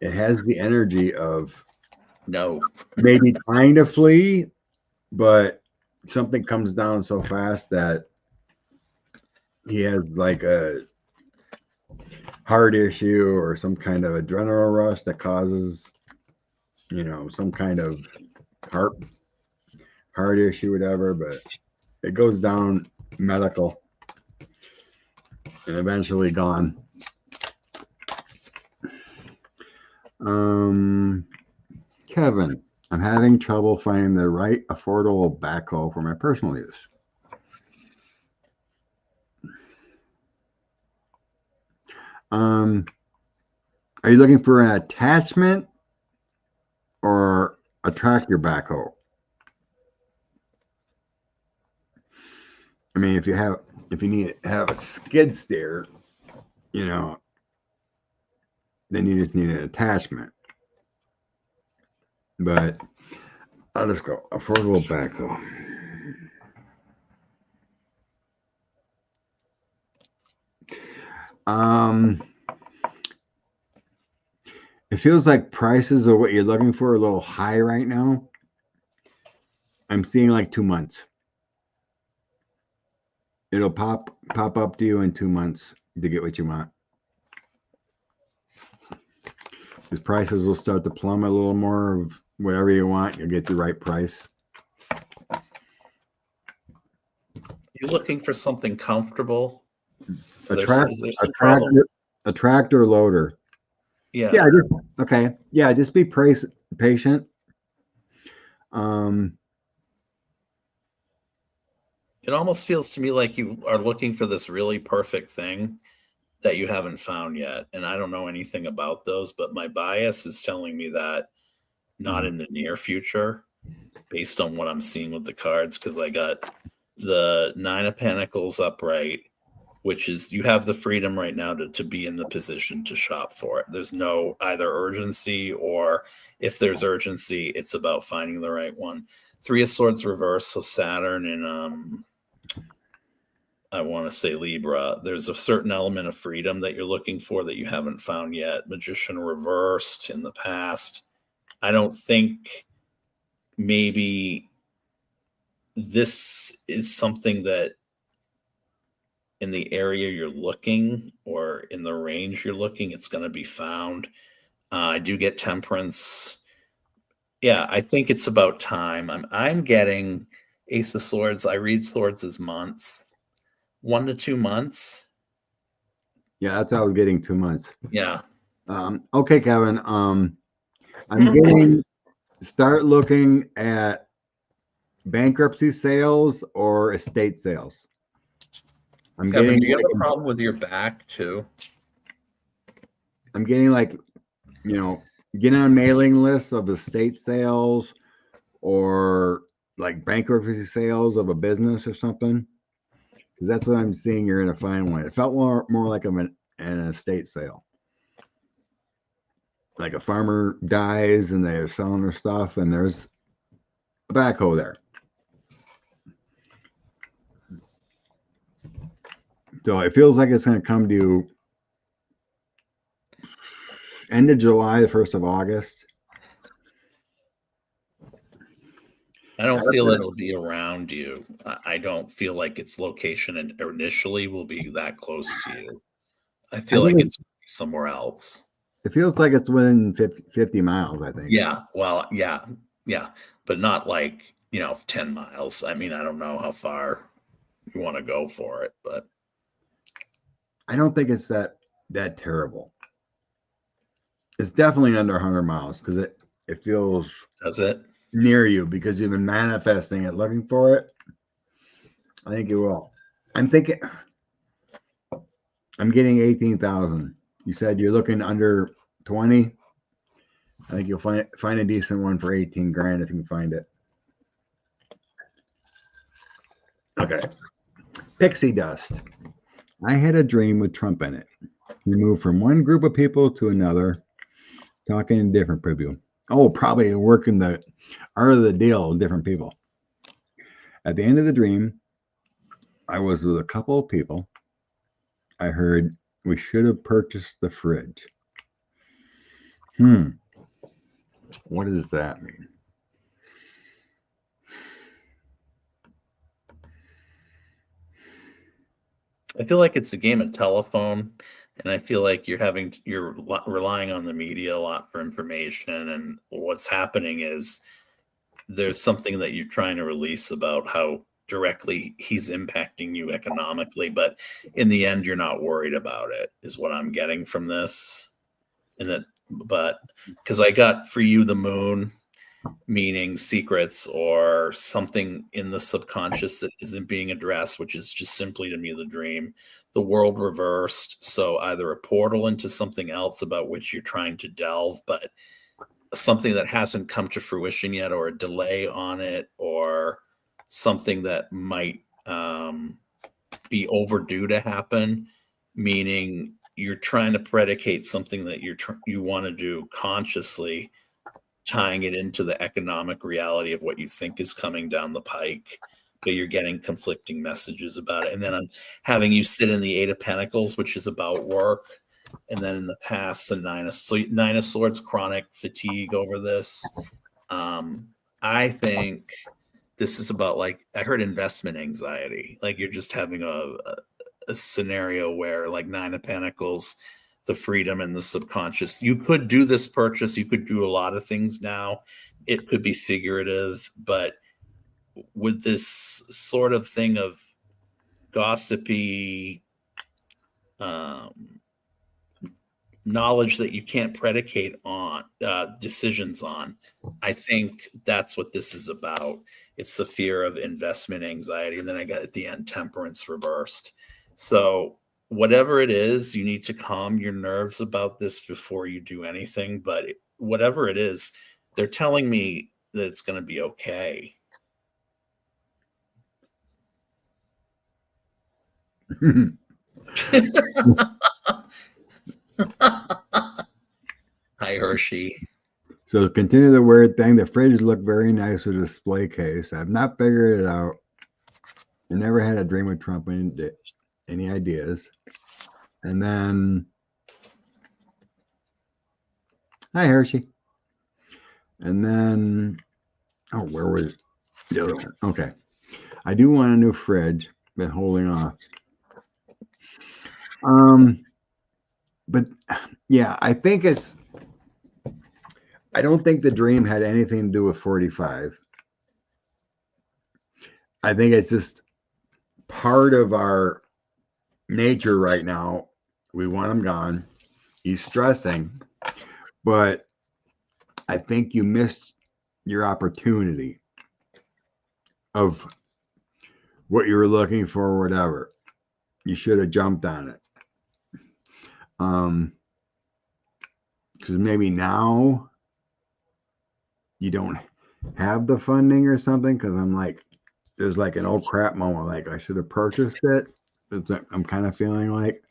it has the energy of maybe trying to flee, but something comes down so fast that he has like a heart issue or some kind of adrenaline rush that causes, some kind of heart issue, whatever, but it goes down medical and eventually gone. Kevin, I'm having trouble finding the right affordable backhoe for my personal use. Are you looking for an attachment or a tractor backhoe? I mean, if you need to have a skid steer, then you just need an attachment. But I'll just go affordable backhoe. It feels like prices of what you're looking for are a little high right now. I'm seeing like 2 months. It'll pop up to you in 2 months to get what you want. Because prices will start to plummet a little more of whatever you want. You'll get the right price. You're looking for something comfortable. A tractor loader. Yeah. Just be patient. It almost feels to me like you are looking for this really perfect thing that you haven't found yet. And I don't know anything about those, but my bias is telling me that not in the near future, based on what I'm seeing with the cards, because I got the 9 of Pentacles upright, which is you have the freedom right now to be in the position to shop for it. There's no either urgency, or if there's urgency, it's about finding the right one. 3 of Swords reversed, so Saturn and I want to say Libra. There's a certain element of freedom that you're looking for that you haven't found yet. Magician reversed in the past. I don't think maybe this is something that in the area you're looking or in the range you're looking, it's going to be found. I do get Temperance. Yeah, I think it's about time. I'm getting Ace of Swords. I read swords as months. 1 to 2 months. Yeah, that's how I was getting 2 months. Yeah. Okay, Kevin. I'm getting start looking at bankruptcy sales or estate sales. Kevin, do you have a problem with your back too? I'm getting getting on mailing lists of estate sales or like bankruptcy sales of a business or something? Because that's what I'm seeing. You're in a fine one. It felt more like an estate sale. Like a farmer dies and they're selling their stuff, and there's a backhoe there. So it feels like it's going to come to you end of July, the 1st of August. I don't feel it'll be around you. I don't feel like its location initially will be that close to you. I feel like it's somewhere else. It feels like it's within 50 miles, I think. Yeah. Well, yeah. But not like, 10 miles. I mean, I don't know how far you want to go for it, but I don't think it's that terrible. It's definitely under 100 miles because it feels does it near you because you've been manifesting it, looking for it. I think you will. I'm thinking I'm getting 18,000. You said you're looking under 20. I think you'll find a decent one for 18 grand if you can find it. Okay. Pixie dust. I had a dream with Trump in it. We moved from one group of people to another, talking to different people. Oh, probably working the art of the deal with different people. At the end of the dream, I was with a couple of people. I heard we should have purchased the fridge. What does that mean? I feel like it's a game of telephone, and I feel like you're relying on the media a lot for information, and what's happening is there's something that you're trying to release about how directly he's impacting you economically, but in the end you're not worried about it, is what I'm getting from this. But because I got for you the moon, meaning secrets or something in the subconscious that isn't being addressed, which is just simply to me the dream. The world reversed, so either a portal into something else about which you're trying to delve, but something that hasn't come to fruition yet, or a delay on it, or something that might be overdue to happen, meaning you're trying to predicate something that you want to do consciously, tying it into the economic reality of what you think is coming down the pike, but you're getting conflicting messages about it. And then I'm having you sit in the 8 of Pentacles, which is about work. And then in the past, the 9 of Swords, chronic fatigue over this. I think this is about, like, I heard investment anxiety. Like you're just having a scenario where, like, 9 of Pentacles, the freedom and the subconscious. You could do this purchase. You could do a lot of things now. It could be figurative, but with this sort of thing of gossipy knowledge that you can't predicate on decisions on, I think that's what this is about. It's the fear of investment anxiety. And then I got at the end, temperance reversed. So whatever it is, you need to calm your nerves about this before you do anything. But whatever it is, they're telling me that it's going to be okay. Hi, Hershey. So to continue the weird thing, the fridge looked very nice with a display case. I've not figured it out. I never had a dream with Trump in any ideas. And then, hi, Hershey. And then, oh, where was the other one? Okay. I do want a new fridge. Been holding off. But yeah, I don't think the dream had anything to do with 45. I think it's just part of our nature right now. We want him gone. He's stressing, but I think you missed your opportunity of what you were looking for or whatever. You should have jumped on it. Because maybe now you don't have the funding or something, because I'm like, there's like an old crap moment, like I should have purchased it. I'm kind of feeling like.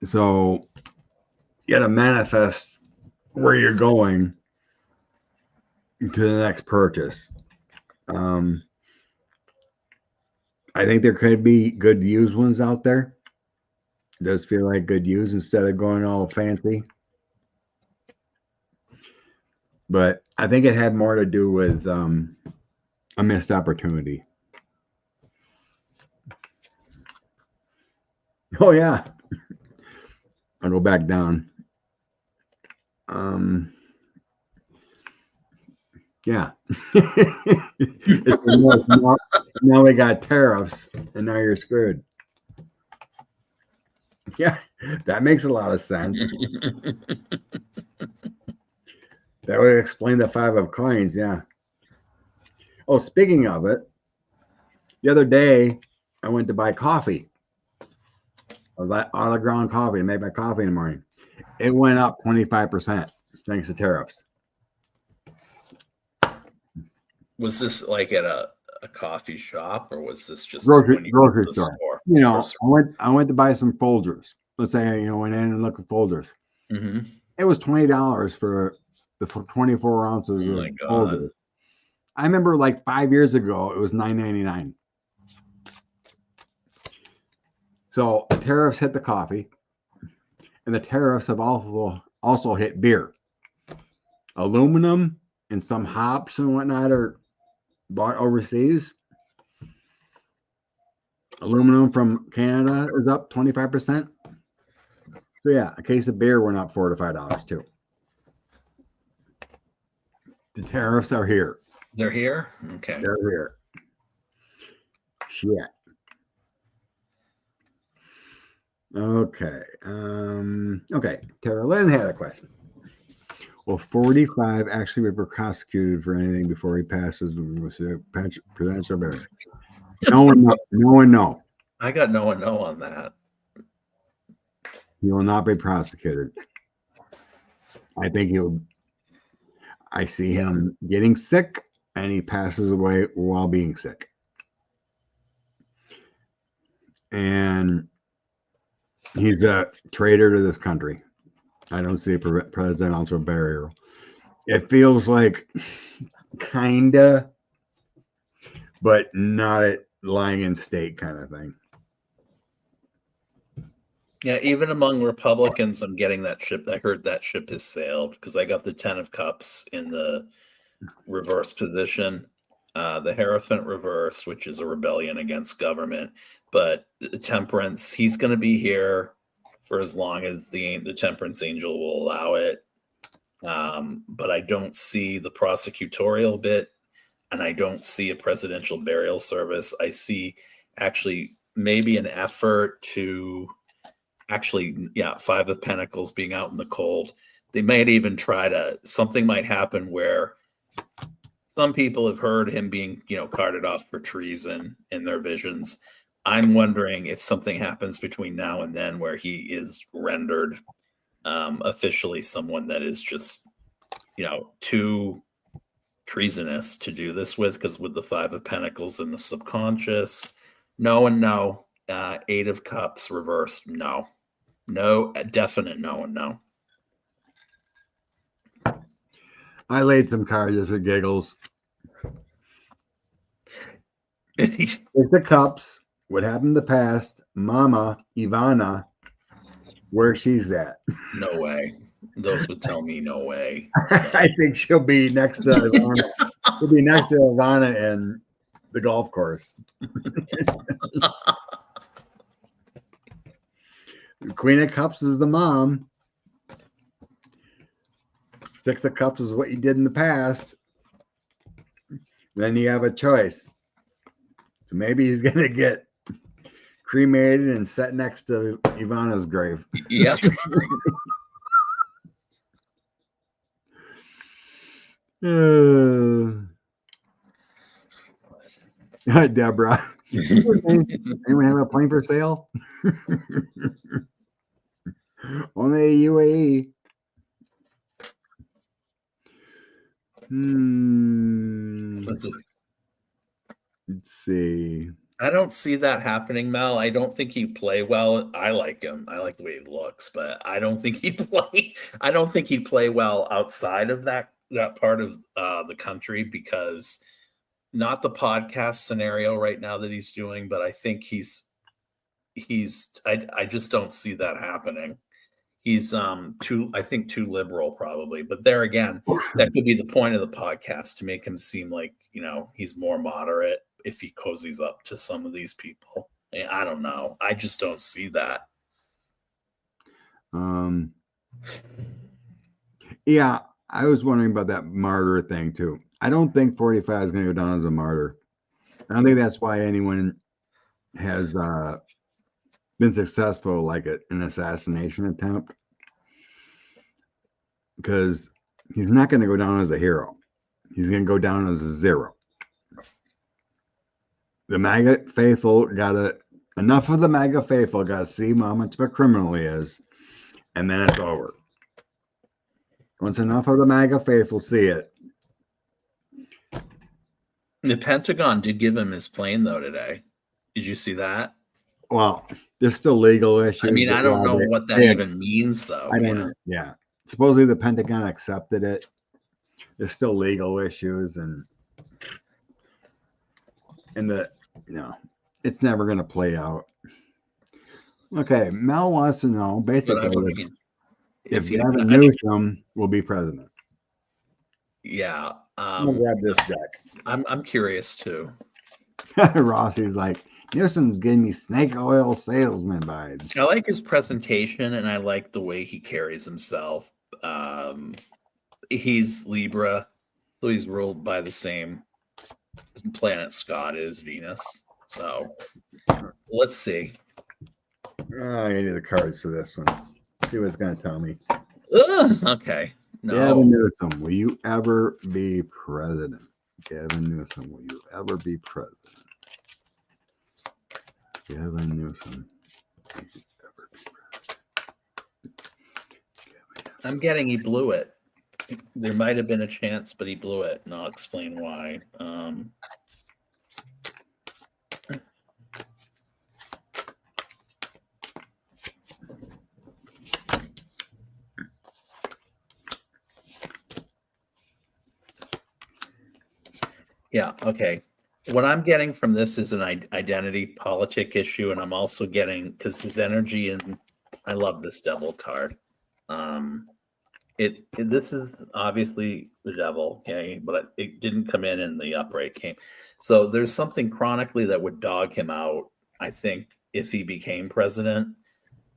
So you got to manifest where you're going to the next purchase. I think there could be good used ones out there. It does feel like good use instead of going all fancy. But I think it had more to do with a missed opportunity. Oh yeah. I'll go back down. Yeah. Now we got tariffs, and now you're screwed. Yeah, that makes a lot of sense. That would explain the 5 of coins. Yeah. Oh, speaking of it, the other day I went to buy coffee. On the ground coffee to make my coffee in the morning. It went up 25% thanks to tariffs. Was this like at a coffee shop, or was this just grocery store? You know, I went to buy some Folgers. Let's say went in and looked at Folgers. Mm-hmm. It was $20 for the 24 ounces of Folgers. I remember like 5 years ago it was $9.99. So the tariffs hit the coffee, and the tariffs have also hit beer. Aluminum and some hops and whatnot are bought overseas. Aluminum from Canada is up 25%. So yeah, a case of beer went up $4 to $5 too. The tariffs are here. They're here? Okay. They're here. Shit. Okay. Okay. Tara Lynn had a question. Will 45 actually be prosecuted for anything before he passes the presidential barrier? No one know. I got no one know on that. He will not be prosecuted. I think I see him getting sick, and he passes away while being sick. And he's a traitor to this country. I don't see a presidential barrier. It feels like kinda, but not at lying in state kind of thing. Yeah, even among Republicans, I'm getting that ship. I heard that ship has sailed because I got the 10 of Cups in the reverse position. The Hierophant reverse, which is a rebellion against government. But Temperance, he's going to be here for as long as the Temperance Angel will allow it. But I don't see the prosecutorial bit, and I don't see a presidential burial service. I see actually maybe an effort to Five of Pentacles being out in the cold. They might even something might happen where some people have heard him being, carted off for treason in their visions. I'm wondering if something happens between now and then where he is rendered officially someone that is just, too treasonous to do this with, because with the 5 of Pentacles in the subconscious, no and no. 8 of Cups reversed, no. No, definite no and no. I laid some cards just for giggles. It's the Cups. What happened in the past? Mama, Ivana, where she's at. No way. Those would tell me no way. I think she'll be next to Ivana. She'll be next to Ivana in the golf course. Queen of Cups is the mom. 6 of Cups is what you did in the past. Then you have a choice. So maybe he's going to get cremated and set next to Ivana's grave. Yes. Deborah. Anyone have a plane for sale? Only UAE. Let's see. I don't see that happening, Mel. I don't think he'd play well. I like him. I like the way he looks, but I don't think he'd play. I don't think he'd play well outside of that part of the country, because not the podcast scenario right now that he's doing, but I think I just don't see that happening. He's too liberal probably, but there again, that could be the point of the podcast, to make him seem like, he's more moderate if he cozies up to some of these people. I don't know. I just don't see that. Yeah, I was wondering about that martyr thing too. I don't think 45 is going to go down as a martyr. I don't think that's why anyone has been successful like an assassination attempt, because he's not going to go down as a hero. He's going to go down as a zero. The MAGA faithful enough of the MAGA faithful got to see how much of a criminal he is, and then it's over. Once enough of the MAGA faithful see it. The Pentagon did give him his plane though today. Did you see that? Well, there's still legal issues. I mean, I don't know what that even means though. I don't know. Yeah. Supposedly the Pentagon accepted it. There's still legal issues, and it's never going to play out. Okay, Mel wants to know basically if Gavin Newsom will be president. Yeah. I'm gonna grab this deck. I'm curious too. Rossi's like, Newsom's giving me snake oil salesman vibes. I like his presentation, and I like the way he carries himself. He's Libra, so he's ruled by the same planet Scott is, Venus. So let's see. I need the cards for this one. Let's see what it's going to tell me. Okay. No. Gavin Newsom, will you ever be president? Gavin Newsom, will you ever be president? Gavin Newsom, will you ever be president? I'm getting he blew it. There might have been a chance, but he blew it, and I'll explain why. Yeah, okay. What I'm getting from this is an identity politic issue, and I'm also getting, because his energy, and I love this devil card. This is obviously the devil, okay, but it didn't come in the upright came. So there's something chronically that would dog him out, I think, if he became president.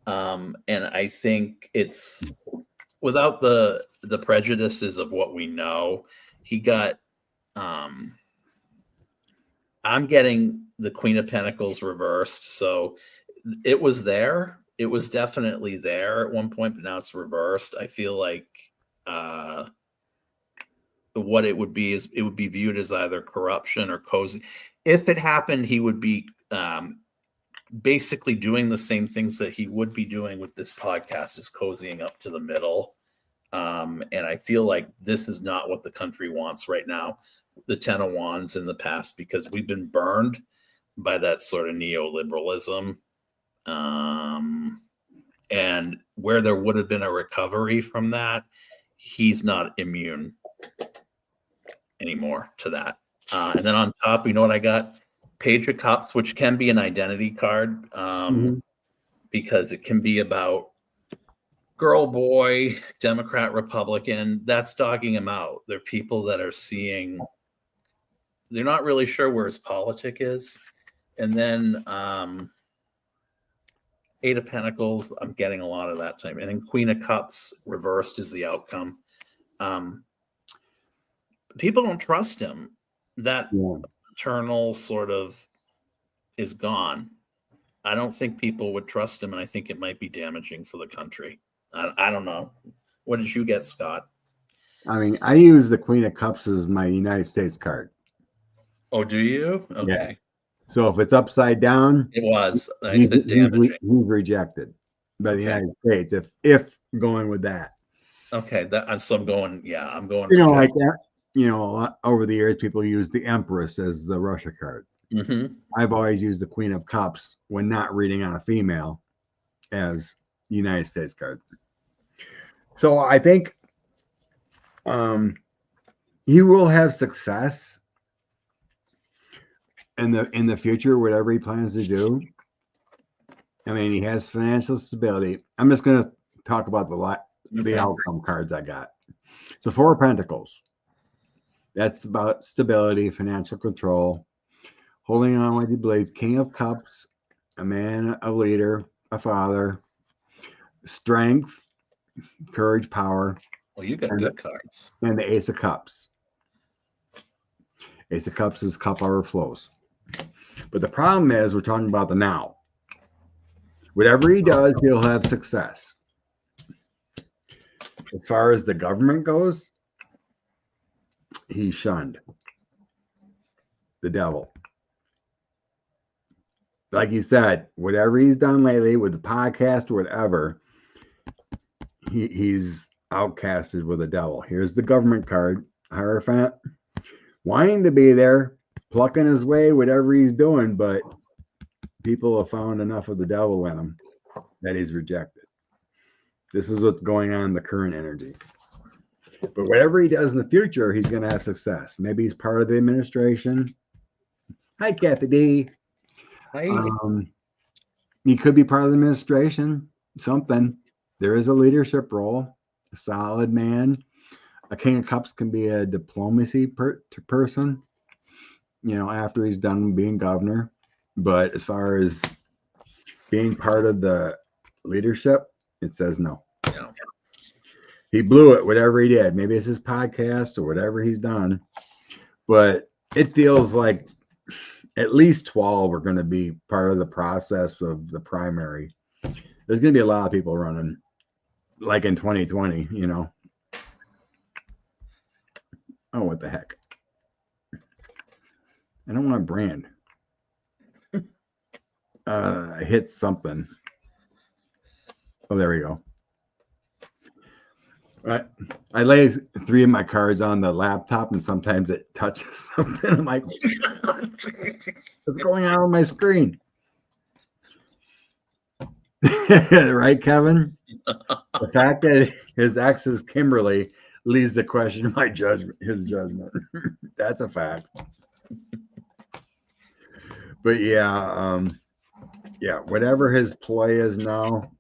And I think it's without the prejudices of what we know, he got I'm getting the Queen of Pentacles reversed. So it was there. It was definitely there at one point, but now it's reversed. I feel like what it would be is it would be viewed as either corruption or cozy. If it happened, he would be basically doing the same things that he would be doing with this podcast, is cozying up to the middle. And I feel like this is not what the country wants right now. The Ten of Wands in the past, because we've been burned by that sort of neoliberalism. And where there would have been a recovery from that, he's not immune anymore to that. And then on top, you know what I got? Page of Cups, which can be an identity card, because it can be about girl, boy, Democrat, Republican. That's dogging him out. They're people that are seeing, they're not really sure where his politic is. And then Eight of Pentacles, I'm getting a lot of that time. And then Queen of Cups reversed is the outcome. People don't trust him. That eternal sort of is gone. I don't think people would trust him, and I think it might be damaging for the country. I don't know. What did you get, Scott? I mean, I use the Queen of Cups as my United States card. Oh, do you? Okay. Yeah. So if it's upside down, it was. I said damaging. He's rejected by the United States. If going with that. Okay, so I'm going. Yeah, I'm going. You know, like that. over the years, people use the Empress as the Russia card. Mm-hmm. I've always used the Queen of Cups when not reading on a female as United States card. So I think he will have success in the future, whatever he plans to do. I mean, he has financial stability. I'm just going to talk about the outcome cards I got. So 4 of Pentacles. That's about stability, financial control, holding on what you believe. King of Cups, a man, a leader, a father, strength, courage, power. Well, you got good cards. And the Ace of Cups. Ace of Cups is cup overflows. But the problem is we're talking about the now. Whatever he does, he'll have success. As far as the government goes, he's shunned. The devil. Like you said, whatever he's done lately with the podcast or whatever, he's outcasted with the devil. Here's the government card, Hierophant, wanting to be there, plucking his way, whatever he's doing, but people have found enough of the devil in him that he's rejected. This is what's going on in the current energy. But whatever he does in the future, he's going to have success. Maybe he's part of the administration. Hi, Kathy D. Hi. He could be part of the administration. Something. There is a leadership role. A solid man. A King of Cups can be a diplomacy person, after he's done being governor. But as far as being part of the leadership, it says no. Yeah. He blew it, whatever he did. Maybe it's his podcast or whatever he's done. But it feels like at least 12 are going to be part of the process of the primary. There's going to be a lot of people running, like in 2020, Oh, what the heck? I don't want to brand. I hit something. Oh, there we go. Right. I lay 3 of my cards on the laptop and sometimes it touches something. I'm like, what's going on my screen? Right, Kevin? The fact that his ex is Kimberly leads to question his judgment. That's a fact. But yeah, whatever his play is now,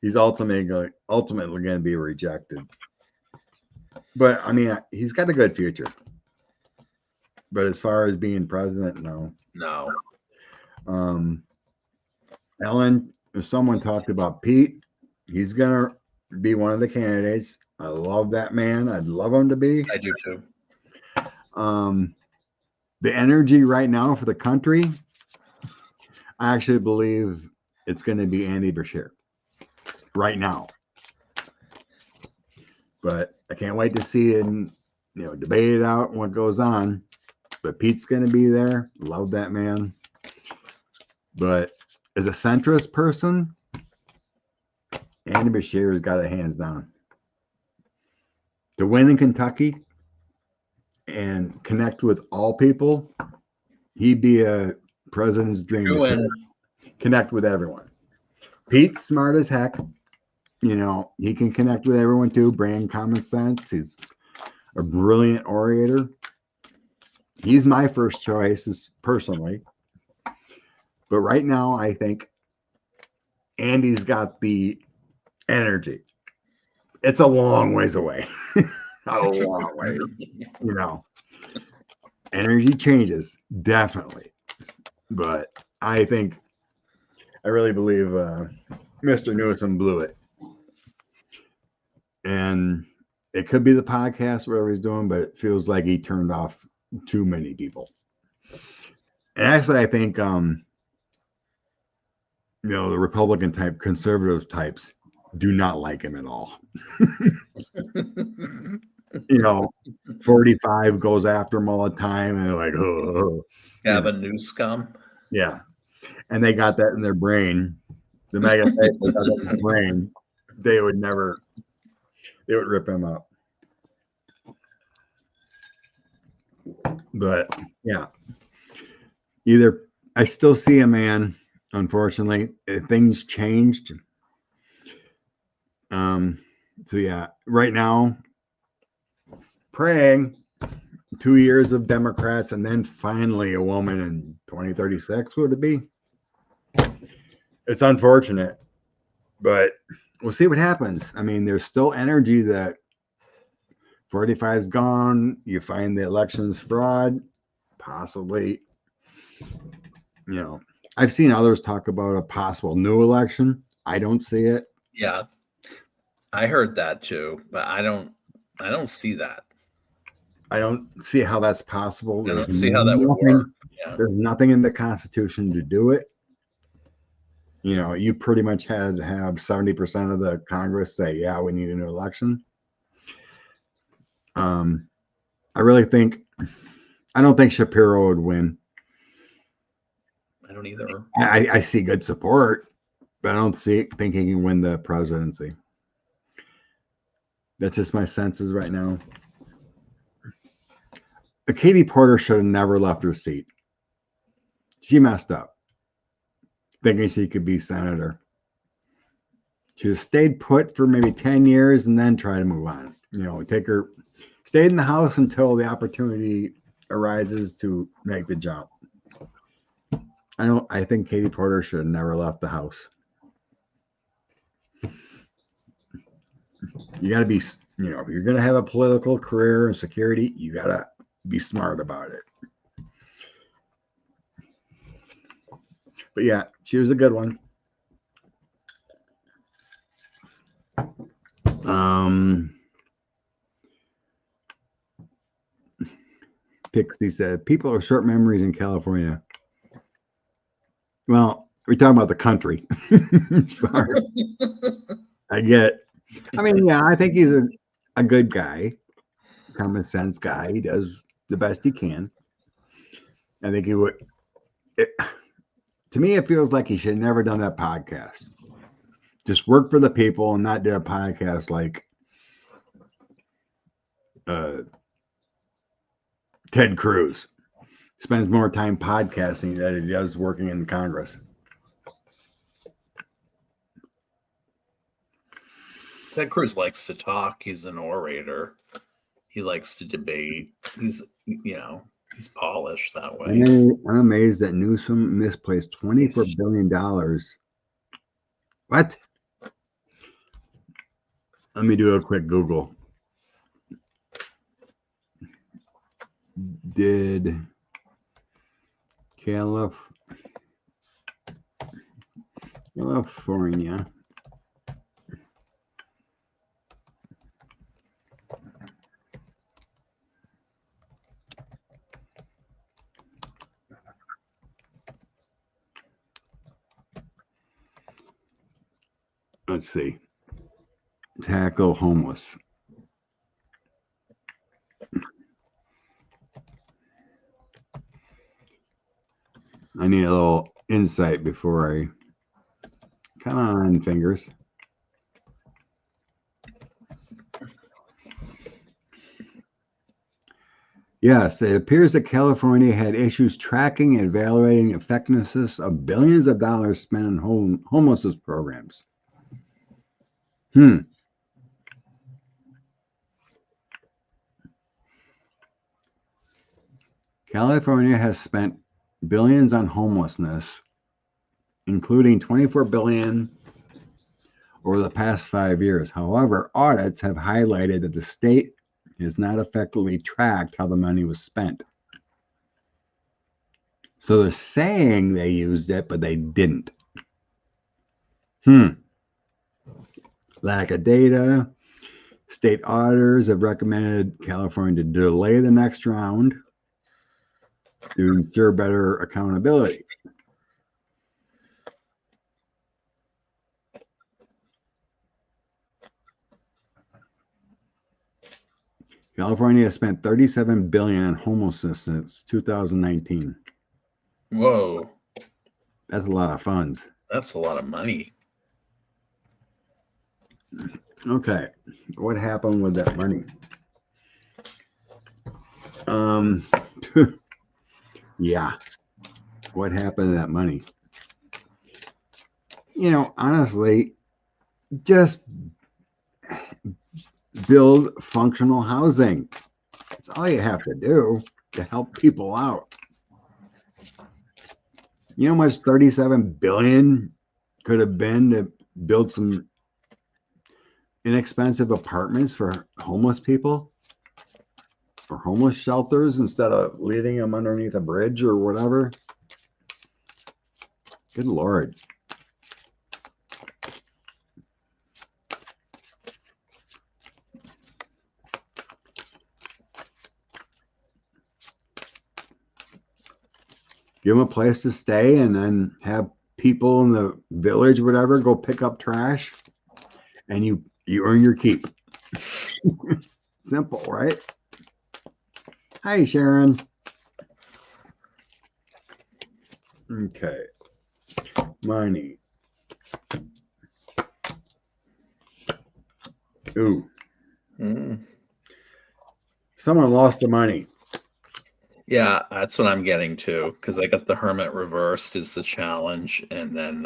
he's ultimately going to be rejected. But I mean, he's got a good future. But as far as being president, no. Ellen, if someone talked about Pete, he's going to be one of the candidates. I love that man. I'd love him to be. I do too. The energy right now for the country, I actually believe it's going to be Andy Bashir right now. But I can't wait to see him, debate it out and what goes on. But Pete's going to be there. Love that man. But as a centrist person, Andy Bashir has got it hands down. To win in Kentucky and connect with all people, he'd be a president's dream. Connect with everyone. Pete's smart as heck. He can connect with everyone too, bring common sense. He's a brilliant orator. He's my first choice personally. But right now, I think Andy's got the energy. It's a long ways away. A long way. Energy changes, definitely. But I really believe Mr. Newsom blew it. And it could be the podcast, whatever he's doing, but it feels like he turned off too many people. And actually, I think, the Republican type, conservative types do not like him at all. 45 goes after him all the time, and they're like, oh. Gavin Newsom. Yeah. And they got that in their brain. The mega got that in their brain. They would rip him up. But yeah, either I still see a man. Unfortunately, things changed. So yeah, right now, praying 2 years of Democrats and then finally a woman in 2036, would it be? It's unfortunate, but we'll see what happens. I mean, there's still energy that 45 is gone. You find the election's fraud, possibly. You know, I've seen others talk about a possible new election. I don't see it. Yeah, I heard that too, but I don't see that. I don't see how that's possible. I don't see how that would work. Yeah. There's nothing in the Constitution to do it. You know, you pretty much had to have 70% of the Congress say, yeah, we need a new election. I really think, I don't think Shapiro would win. I don't either. I see good support, but I don't think he can win the presidency. That's just my senses right now. Katie Porter should have never left her seat. She messed up, thinking she could be senator. She just stayed put for maybe 10 years and then try to move on. You know, stayed in the House until the opportunity arises to make the jump. I think Katie Porter should have never left the House. You got to be, you know, if you're going to have a political career and security, you got to be smart about it. But yeah, she was a good one. Pixie said, people are short memories in California. Well, we're talking about the country. I mean, yeah, I think he's a good guy, common sense guy. He does the best he can. I think he would. To me, it feels like he should have never done that podcast. Just work for the people and not do a podcast like Ted Cruz. Spends more time podcasting than he does working in Congress. Ted Cruz likes to talk. He's an orator. He likes to debate. He's polished that way. I'm amazed that Newsom misplaced $24 billion. What? Let me do a quick Google. Did California let's see, tackle homeless? I need a little insight before I come on, fingers. Yes, it appears that California had issues tracking and evaluating the effectiveness of billions of dollars spent on homelessness programs. California has spent billions on homelessness, including $24 billion over the past 5 years. However, audits have highlighted that the state has not effectively tracked how the money was spent. So they're saying they used it, but they didn't. Lack of data. State auditors have recommended California to delay the next round to ensure better accountability. California has spent $37 billion on homelessness since 2019. Whoa. That's a lot of funds. That's a lot of money. Okay. What happened with that money? Um, yeah. What happened to that money? You know, honestly, just build functional housing. That's all you have to do to help people out. You know how much 37 billion could have been to build some inexpensive apartments for homeless people or homeless shelters instead of leaving them underneath a bridge or whatever. Good Lord. Give them a place to stay and then have people in the village, whatever, go pick up trash and you earn your keep. Simple, right? Hi, Sharon. Okay. Money. Ooh. Someone lost the money. Yeah, that's what I'm getting to, because I got the Hermit reversed is the challenge, and then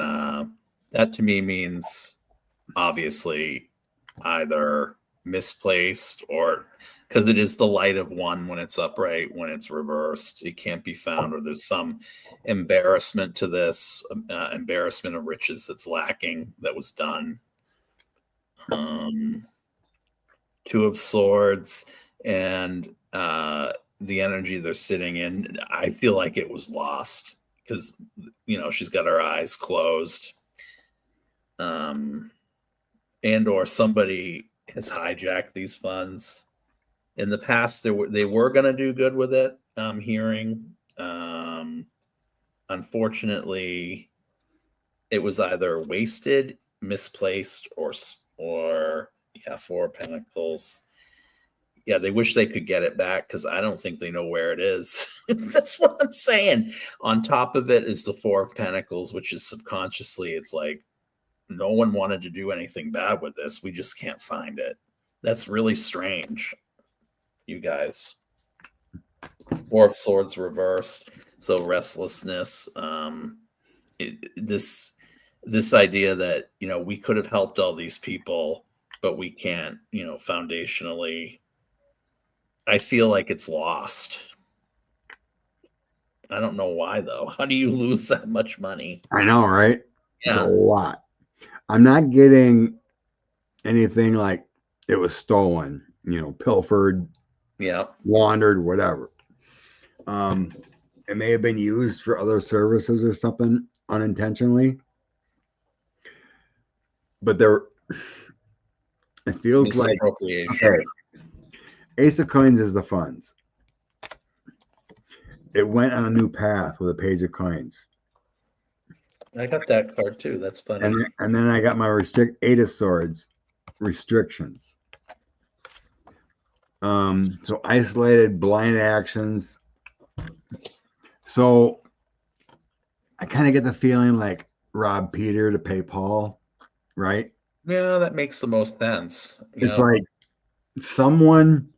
that to me means obviously either misplaced or because it is the light of one when it's upright, when it's reversed, it can't be found, or there's some embarrassment to this, embarrassment of riches that's lacking that was done. Two of Swords and the energy they're sitting in, I feel like it was lost because, you know, she's got her eyes closed. And or somebody has hijacked these funds. In the past, they were going to do good with it, I'm hearing. Unfortunately, it was either wasted, misplaced, or yeah, Four of Pentacles. Yeah, they wish they could get it back because I don't think they know where it is. That's what I'm saying. On top of it is the Four of Pentacles, which is subconsciously, it's like, no one wanted to do anything bad with this. We just can't find it. That's really strange, you guys. Four of Swords reversed. So restlessness. This idea that, you know, we could have helped all these people, but we can't, you know, foundationally. I feel like it's lost. I don't know why, though. How do you lose that much money? I know, right? Yeah. It's a lot. I'm not getting anything like it was stolen, you know, pilfered, Yeah, laundered, whatever. It may have been used for other services or something unintentionally, but it feels like misappropriation. Okay, Ace of Coins is the funds. It went on a new path with a Page of Coins. I got that card too. That's funny. And then I got my Eight of Swords restrictions. So isolated blind actions. So I kind of get the feeling like rob Peter to pay Paul, right? Yeah, that makes the most sense. It's like someone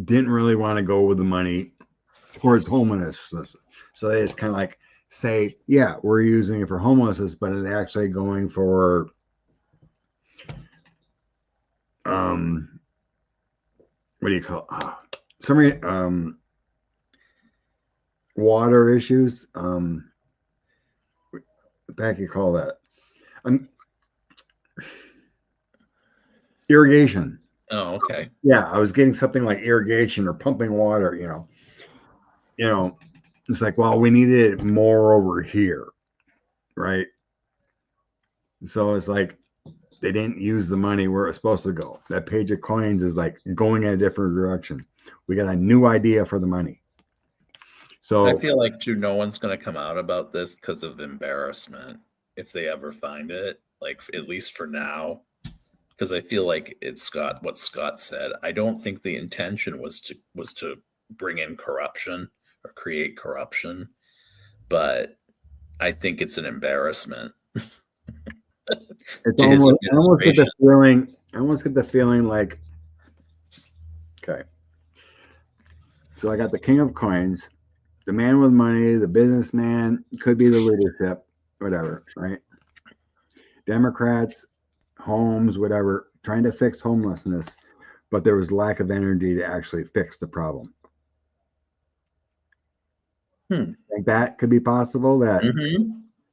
didn't really want to go with the money towards homelessness. So they just kind of like say, yeah, we're using it for homelessness, but it's actually going for what do you call it? Water issues. What the heck you call that? Irrigation. Oh, okay. Yeah, I was getting something like irrigation or pumping water, you know, it's like, well, we needed it more over here, right? So it's like they didn't use the money where it's supposed to go. That Page of Coins is like going in a different direction. We got a new idea for the money. So I feel like too, no one's going to come out about this because of embarrassment if they ever find it, like at least for now. Because I feel like it's what Scott said. I don't think the intention was to bring in corruption or create corruption, but I think it's an embarrassment. It's I almost get the feeling like, okay, So I got the king of coins, the man with money, the businessman, could be the leadership, whatever, right? Democrats, homes, whatever, trying to fix homelessness, but there was lack of energy to actually fix the problem. Think that could be possible, that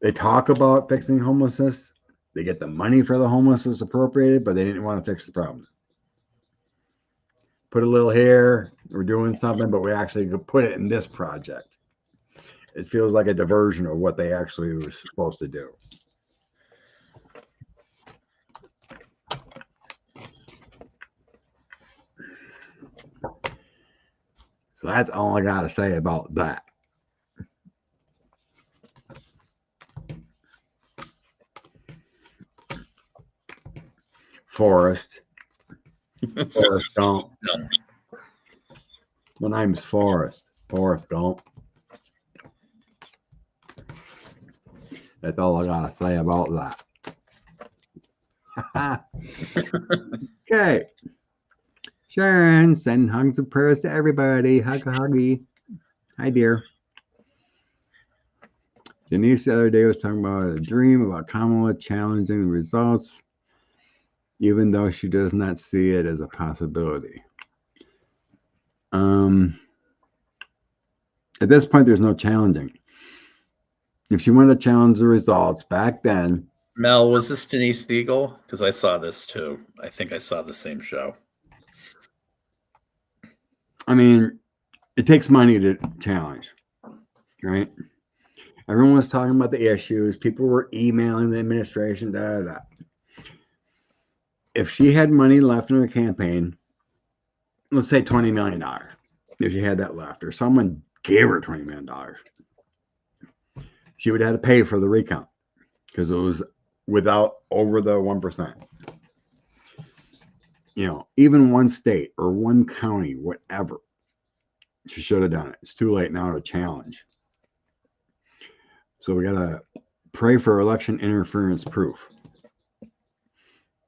they talk about fixing homelessness, they get the money for the homelessness appropriated, but they didn't want to fix the problem. Put a little here, we're doing something, but we actually could put it in this project. It feels like a diversion of what they actually were supposed to do. So that's all I got to say about that. Forrest Gump. No. My name's Forrest Gump. That's all I got to say about that. Okay. Sharon, send hugs and prayers to everybody. Huggy. Hi, dear. Denise the other day was talking about a dream about Kamala challenging the results, even though she does not see it as a possibility. At this point, there's no challenging. If she wanted to challenge the results back then. Mel, was this Denise Siegel? Because I saw this too. I think I saw the same show. I mean, it takes money to challenge, right? Everyone was talking about the issues. People were emailing the administration, If she had money left in her campaign, let's say $20 million, if she had that left, or someone gave her $20 million, she would have to pay for the recount because it was without over the 1%. You know, even one state or one county, whatever, she should have done it. It's too late now to challenge. So we got to pray for election interference proof.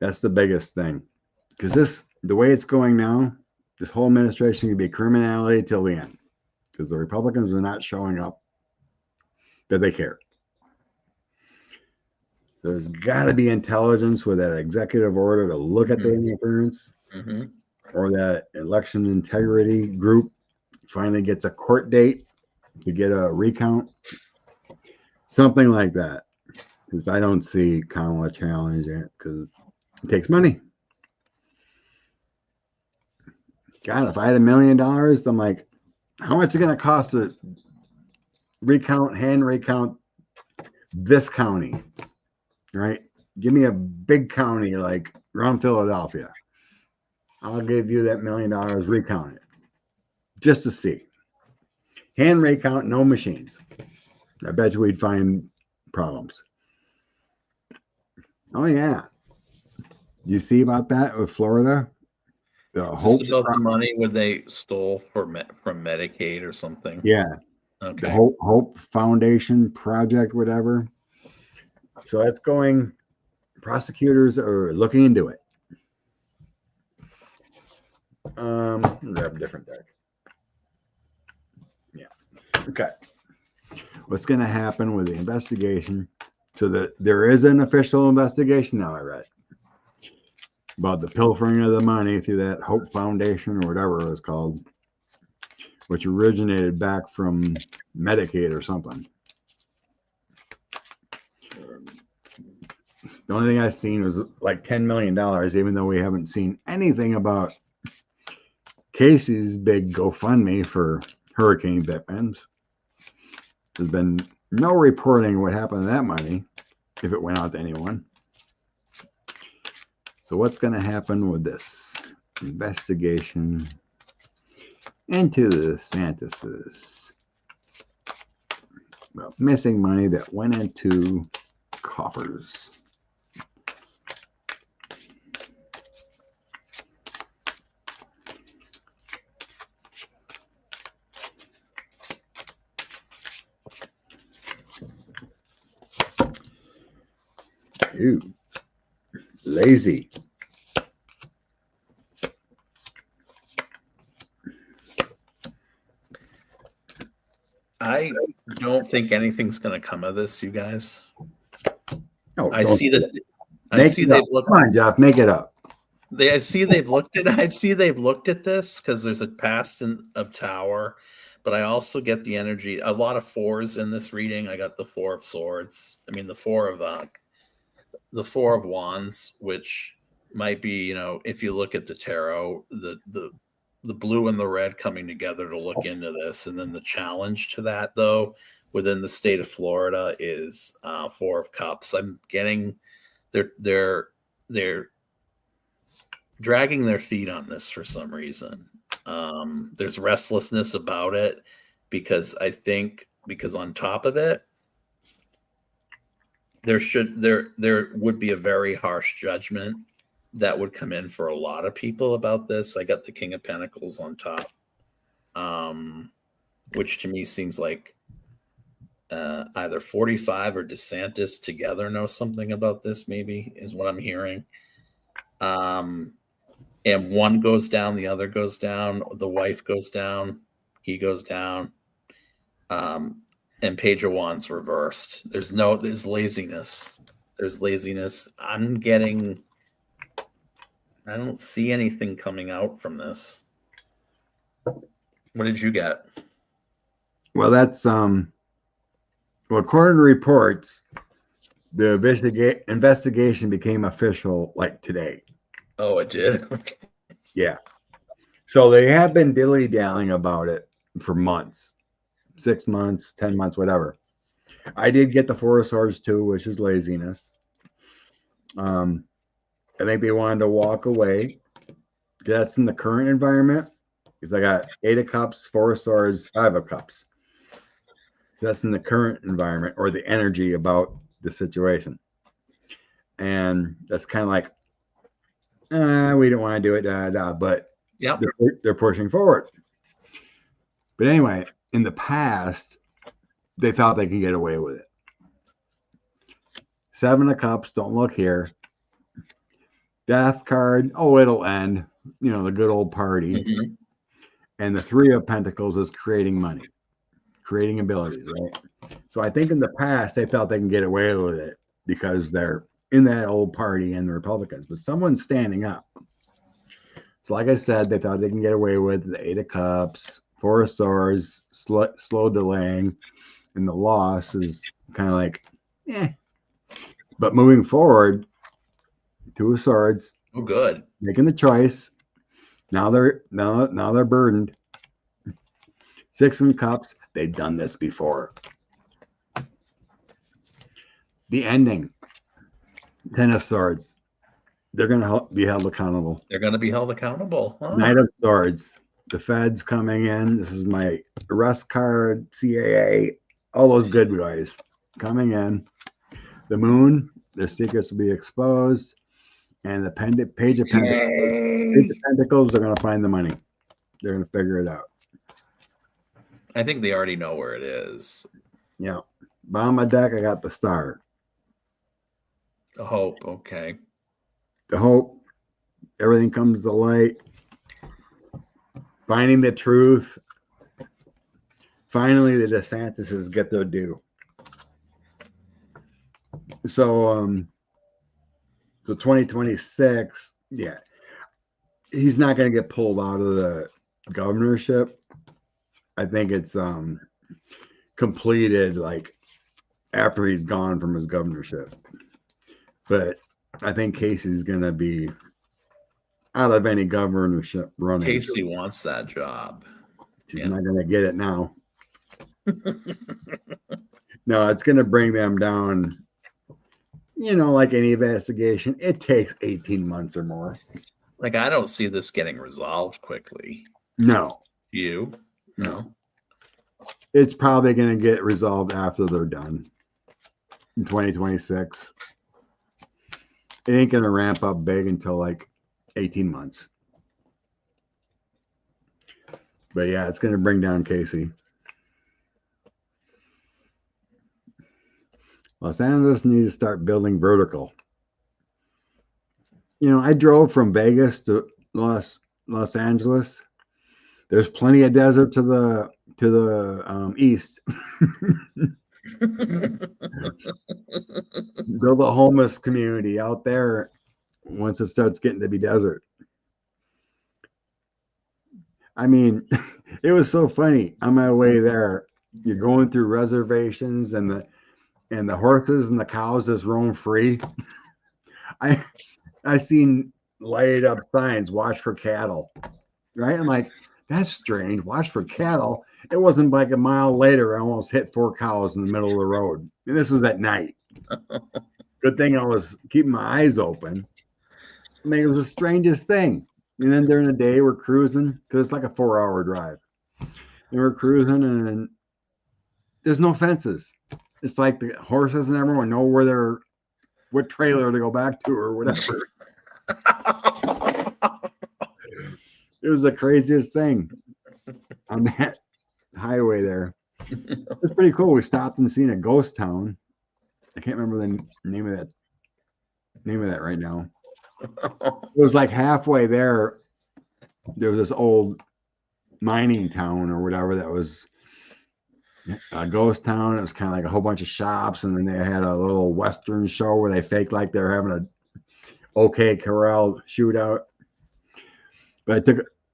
That's the biggest thing. Because the way it's going now, this whole administration can be criminality till the end. Because the Republicans are not showing up that they care. There's got to be intelligence with that executive order to look at the interference, or that election integrity group finally gets a court date to get a recount. Something like that. Because I don't see Kamala challenging it because it takes money. God, if I had $1 million, I'm like, how much is it going to cost to hand recount this county? Right? Give me a big county like around Philadelphia. I'll give you that $1 million, recount it. Just to see. Hand recount, no machines. I bet you we'd find problems. Oh, yeah. You see about that with Florida? Is this about the money when they stole from Medicaid or something? Yeah. Okay. The Hope Foundation project, whatever. So that's going, prosecutors are looking into it. Grab a different deck. Yeah. Okay. What's going to happen with the investigation? So that there is an official investigation now, I read, about the pilfering of the money through that Hope Foundation or whatever it was called, which originated back from Medicaid or something. The only thing I've seen was like $10 million, even though we haven't seen anything about Casey's big GoFundMe for hurricane victims. There's been no reporting what happened to that money, if it went out to anyone. So what's going to happen with this investigation into the DeSantis's missing money that went into coffers? Ooh, lazy. don't think anything's going to come of this, you guys. Oh, I don't see that. I make see it they've up. looked. Come on, Jeff, make it up. I see they've looked at. I see they've looked at this because there's a past of Tower, but I also get the energy. A lot of fours in this reading. I got the Four of Swords. I mean, the Four of Wands, which might be, if you look at the tarot, the blue and the red coming together to look into this, and then the challenge to that, though, within the state of Florida is Four of Cups. I'm getting they're dragging their feet on this for some reason. There's restlessness about it because on top of it, there would be a very harsh judgment that would come in for a lot of people about this. I got the King of Pentacles on top, which to me seems like either 45 or DeSantis together know something about this, maybe, is what I'm hearing. And one goes down, the other goes down, the wife goes down, he goes down, and Page of Wands reversed. There's laziness. There's laziness. I don't see anything coming out from this. What did you get? Well, that's according to reports, the investigation became official like today. Oh, it did. Yeah. So they have been dilly-dallying about it for months, 6 months, 10 months, whatever. I did get the Four of Swords too, which is laziness. I think they wanted to walk away. That's in the current environment. Because I got Eight of Cups, Four of Swords, Five of Cups. So that's in the current environment or the energy about the situation. And that's kind of like, we don't want to do it, but yep. they're pushing forward. But anyway, in the past, they thought they could get away with it. Seven of Cups, don't look here. Death card, it'll end. The good old party. Mm-hmm. And the Three of Pentacles is creating money, creating abilities, right? So I think in the past, they thought they can get away with it because they're in that old party and the Republicans, but someone's standing up. So like I said, they thought they can get away with the Eight of Cups, Four of Swords, slow delaying, and the loss is kind of like, But moving forward, Two of Swords. Oh, good. Making the choice. Now they're burdened. Six of Cups. They've done this before. The ending. Ten of Swords. They're going to be held accountable. They're going to be held accountable. Huh? Knight of Swords. The feds coming in. This is my arrest card, CAA, all those good guys coming in. The Moon. Their secrets will be exposed. And the Page of Pentacles, they're going to find the money. They're going to figure it out. I think they already know where it is. Yeah. Bottom of deck, I got the Star. The Hope, okay. The Hope. Everything comes to light. Finding the truth. Finally, the DeSantises get their due. So 2026, yeah, he's not going to get pulled out of the governorship. I think it's completed like after he's gone from his governorship. But I think Casey's going to be out of any governorship running. Casey wants that job. She's not going to get it now. No, it's going to bring them down. Like any investigation, it takes 18 months or more. Like, I don't see this getting resolved quickly. No. You? No. It's probably going to get resolved after they're done in 2026. It ain't going to ramp up big until like 18 months. But yeah, it's going to bring down Casey. Los Angeles needs to start building vertical. I drove from Vegas to Los Angeles. There's plenty of desert to to the east. Build a homeless community out there once it starts getting to be desert. I mean, it was so funny. On my way there, you're going through reservations and the horses and the cows just roam free. I seen lighted up signs, watch for cattle. Right? I'm like, that's strange. Watch for cattle. It wasn't like a mile later, I almost hit 4 cows in the middle of the road. And this was at night. Good thing I was keeping my eyes open. I mean, it was the strangest thing. And then during the day, we're cruising because it's like a 4-hour drive. And we're cruising, and there's no fences. It's like the horses and everyone know what trailer to go back to or whatever. It was the craziest thing on that highway there. It's pretty cool. We stopped and seen a ghost town. I can't remember the name of that right now. It was like halfway there. There was this old mining town or whatever that was a ghost town. It was kind of like a whole bunch of shops, and then they had a little Western show where they faked like they were having a OK Corral shootout. But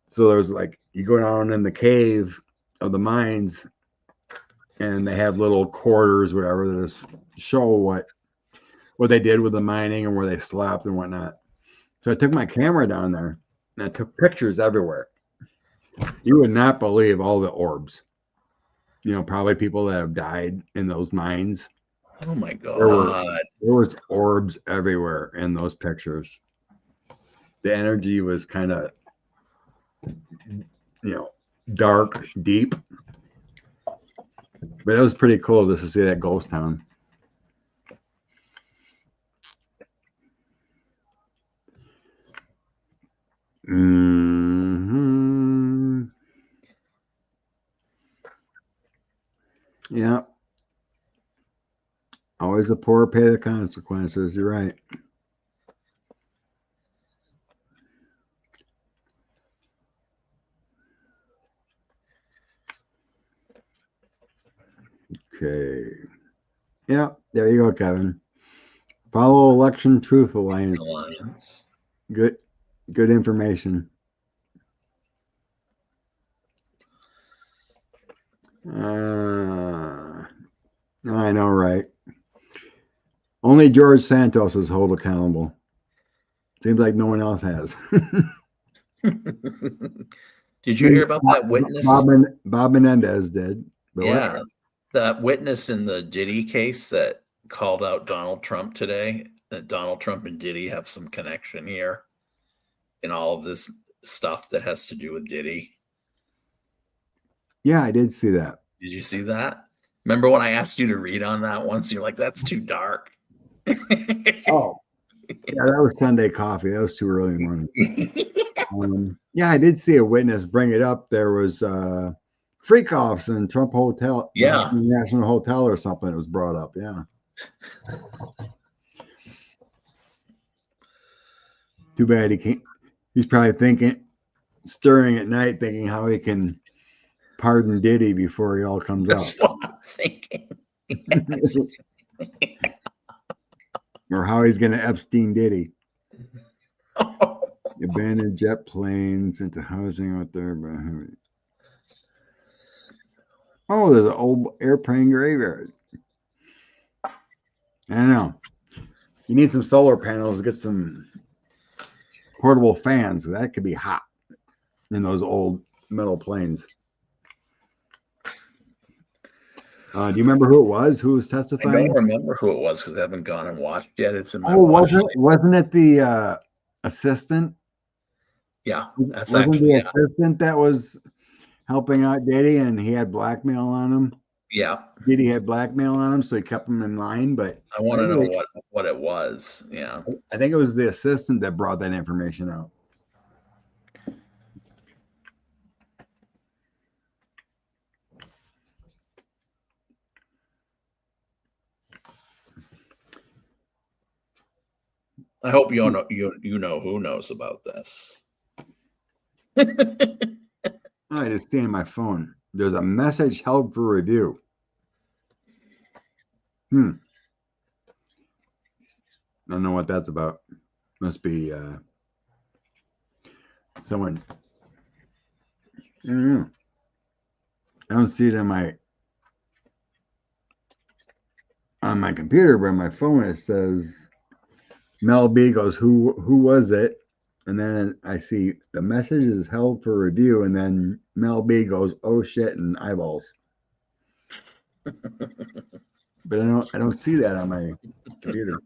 so there was like, you go down in the cave of the mines, and they have little quarters, whatever, that just show what they did with the mining and where they slept and whatnot. So I took my camera down there and I took pictures everywhere. You would not believe all the orbs. Probably people that have died in those mines. Oh my God. There was orbs everywhere in those pictures. The energy was kind of, dark, deep. But it was pretty cool just to see that ghost town. Mm-hmm. Yeah. Always the poor pay the consequences. You're right. Okay. Yeah, there you go, Kevin. Follow Election Truth Alliance. Good information. I know, right? Only George Santos is held accountable. Seems like no one else has. Did you hear about that witness? Bob Menendez did. But yeah, whatever. That witness in the Diddy case that called out Donald Trump today, that Donald Trump and Diddy have some connection here in all of this stuff that has to do with Diddy. Yeah, I did see that. Did you see that? Remember when I asked you to read on that once? You're like, that's too dark. Oh, yeah, that was Sunday coffee. That was too early in the morning. Yeah, I did see a witness bring it up. There was freak-offs in Trump Hotel, National Hotel or something. It was brought up. Yeah. Too bad he can't. He's probably stirring at night, thinking how he can pardon Diddy before he all comes out. That's what I'm thinking. Yes. Or how he's going to Epstein Diddy. Abandoned jet planes into housing out there. Oh, there's an old airplane graveyard. I don't know. You need some solar panels to get some portable fans. That could be hot in those old metal planes. Do you remember who it was? Who was testifying? I don't remember who it was because I haven't gone and watched yet. It's in my wasn't it the assistant? Yeah, that's wasn't actually the assistant that was helping out Diddy, and he had blackmail on him. Yeah, Diddy had blackmail on him, so he kept him in line. But I want to know what it was. Yeah, I think it was the assistant that brought that information out. I hope you know who knows about this. I just see on my phone. There's a message held for review. I don't know what that's about. Must be someone. I don't know. I don't see it on my computer, but on my phone it says Mel B goes, who was it? And then I see the message is held for review, and then Mel B goes, oh shit, and eyeballs. But I don't see that on my computer.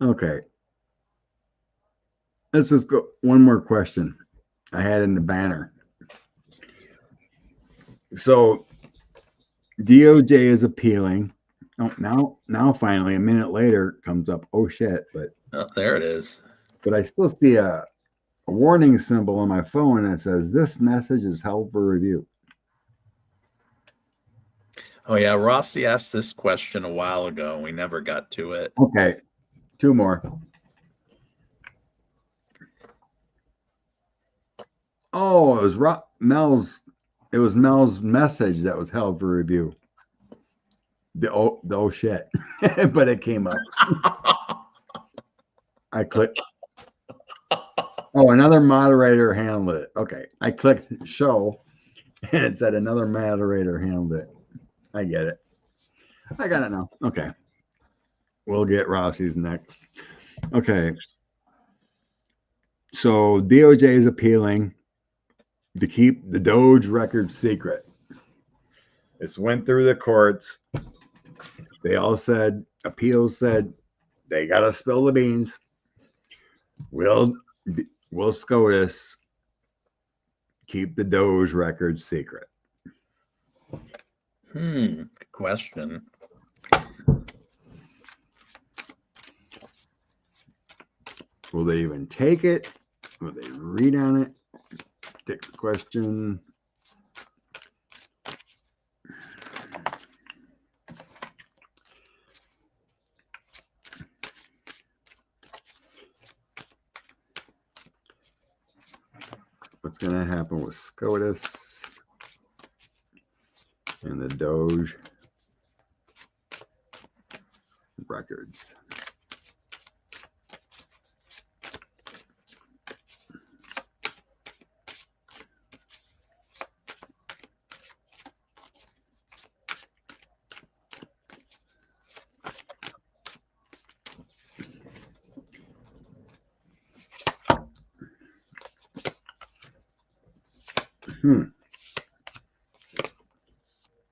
Okay. Let's just go one more question I had in the banner. So DOJ is appealing. Oh, now finally a minute later comes up, oh shit, but there it is. But I still see a warning symbol on my phone that says this message is held for review. Oh yeah, Rossi asked this question a while ago. We never got to it. Okay, two more. Oh, it was Mel's. It was Mel's message that was held for review. The oh shit, but it came up. I clicked. Oh, another moderator handled it. Okay, I clicked show, and it said another moderator handled it. I get it. I got it now. Okay. We'll get Rossi's next. Okay. So DOJ is appealing to keep the Doge record secret. It's went through the courts. They all said, appeals said, they got to spill the beans. Will SCOTUS keep the Doge record secret? Good question. Will they even take it? Will they read on it? Take the question. What's going to happen with SCOTUS and the Doge records?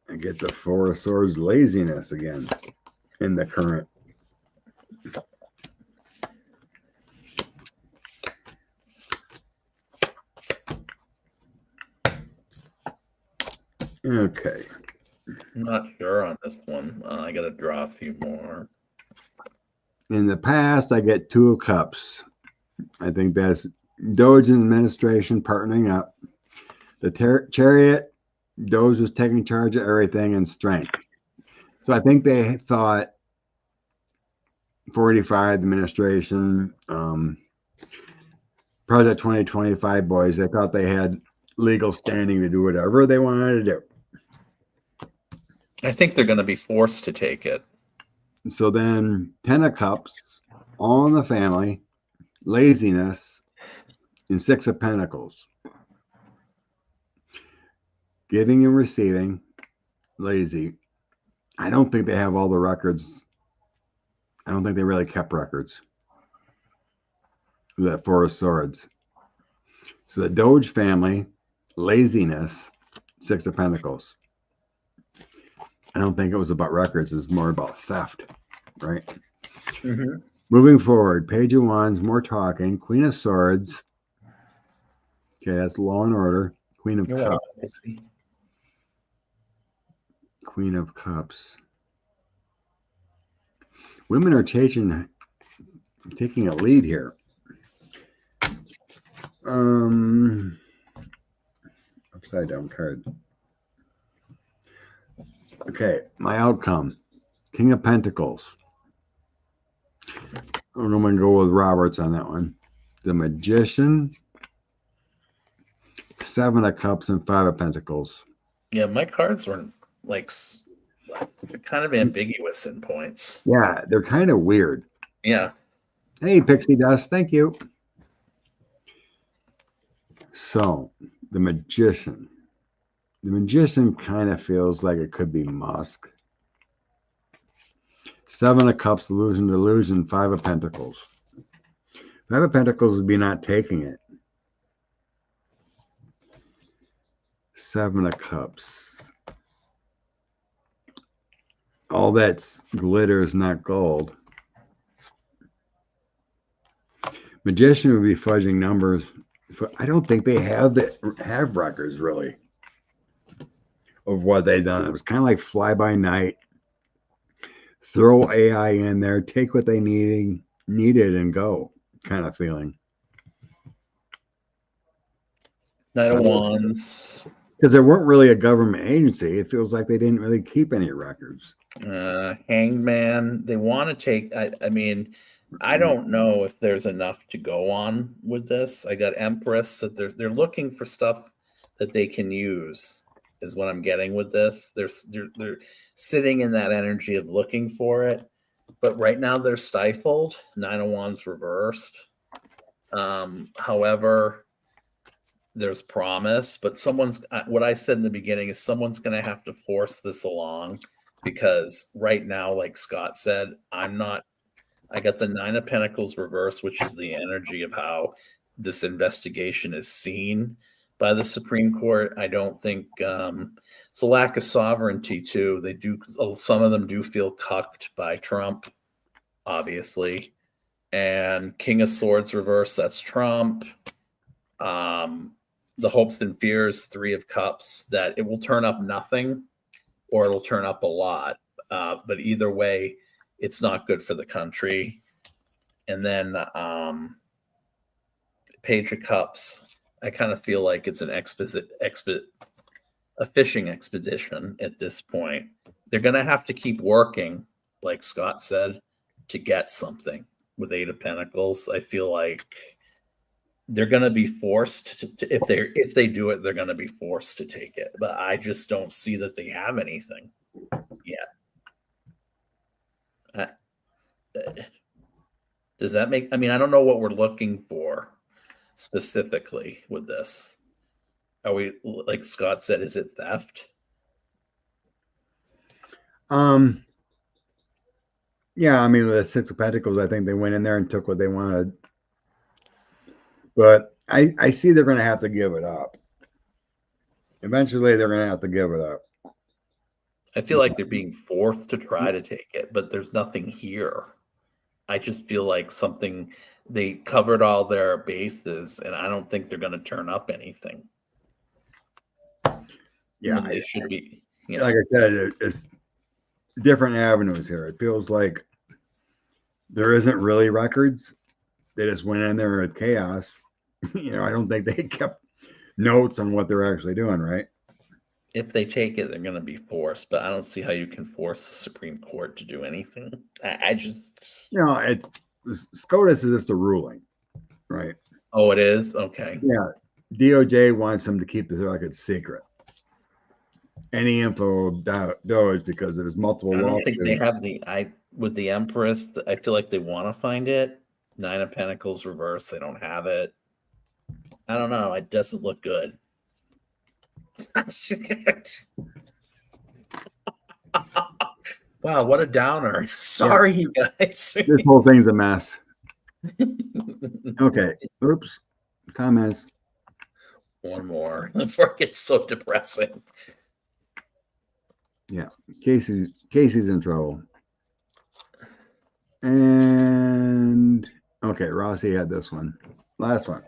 I get the Four of Swords laziness again in the current. Okay. I'm not sure on this one. I got to draw a few more. In the past, I get Two of Cups. I think that's Doge administration partnering up. The Chariot, Doge was taking charge of everything and strength. So I think they thought 485 administration, Project 2025 boys, they thought they had legal standing to do whatever they wanted to do. I think they're going to be forced to take it. So then 10 of Cups, all in the family, laziness, and 6 of Pentacles. Giving and receiving, lazy. I don't think they have all the records. I don't think they really kept records. That Four of Swords. So the Doge family, laziness, 6 of Pentacles. I don't think it was about records. It's more about theft, right? Mm-hmm. Moving forward, Page of Wands, more talking. Queen of Swords. Okay, that's Law and Order. Queen of Cups. Queen of Cups. Women are taking a lead here. Upside down card. Okay, my outcome. King of Pentacles. I don't know if I can go with Roberts on that one. the Magician, 7 of Cups, and 5 of Pentacles. Yeah, my cards were like kind of ambiguous in points. Yeah, they're kind of weird. Yeah. Hey, Pixie Dust, thank you. So, the Magician. The Magician kind of feels like it could be Musk. 7 of Cups, delusion, 5 of Pentacles. 5 of Pentacles would be not taking it. 7 of Cups. All that's glitter is not gold. Magician would be fudging numbers. I don't think they have records really of what they've done. It was kind of like fly by night. Throw AI in there, take what they needed, and go kind of feeling. Knight of Wands. Because they weren't really a government agency. It feels like they didn't really keep any records. Hangman. They want to take. I mean, I don't know if there's enough to go on with this. I got Empress that they're looking for stuff that they can use. Is what I'm getting with this. They're sitting in that energy of looking for it, but right now they're stifled. 9 of Wands reversed. However, there's promise, but what I said in the beginning is someone's going to have to force this along, because right now, like Scott said, I got the 9 of Pentacles reversed, which is the energy of how this investigation is seen by the Supreme Court. I don't think it's a lack of sovereignty too. Some of them do feel cucked by Trump, obviously. And King of Swords reversed, that's Trump. The hopes and fears, 3 of Cups, that it will turn up nothing or it'll turn up a lot. But either way, it's not good for the country. And then Page of Cups, I kind of feel like it's a fishing expedition at this point. They're going to have to keep working, like Scott said, to get something. With 8 of Pentacles, I feel like they're going to be forced to if they do it, they're going to be forced to take it. But I just don't see that they have anything yet. Does that make? I mean, I don't know what we're looking for specifically with this. Are we, like Scott said, is it theft? Yeah, I mean, with the 6 of Pentacles, I think they went in there and took what they wanted. But I see they're going to have to give it up. Eventually, they're going to have to give it up. I feel like they're being forced to try to take it, but there's nothing here. I just feel like they covered all their bases, and I don't think they're going to turn up anything. Yeah, it should be. Like I said, it's different avenues here. It feels like there isn't really records. They just went in there with chaos. I don't think they kept notes on what they're actually doing, right? If they take it, they're going to be forced, but I don't see how you can force the Supreme Court to do anything. I just... it's SCOTUS is just a ruling, right? Oh, it is? Okay. Yeah. DOJ wants them to keep the record secret. Any info does, because there's multiple I don't lawsuits. think they have with the Empress, I feel like they want to find it. 9 of Pentacles reversed, they don't have it. I don't know. It doesn't look good. Wow, what a downer. Sorry, you guys. This whole thing's a mess. Okay. Oops. Comments. One more before it gets so depressing. Yeah. Casey's in trouble. And okay, Rossi had this one. Last one.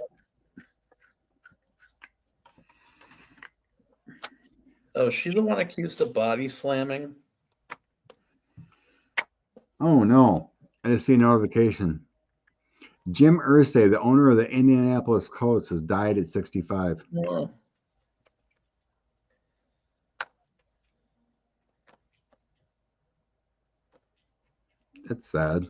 Oh, is she the one accused of body slamming? Oh no. I just see notification. Jim Irsay, the owner of the Indianapolis Colts, has died at 65. Oh. That's sad.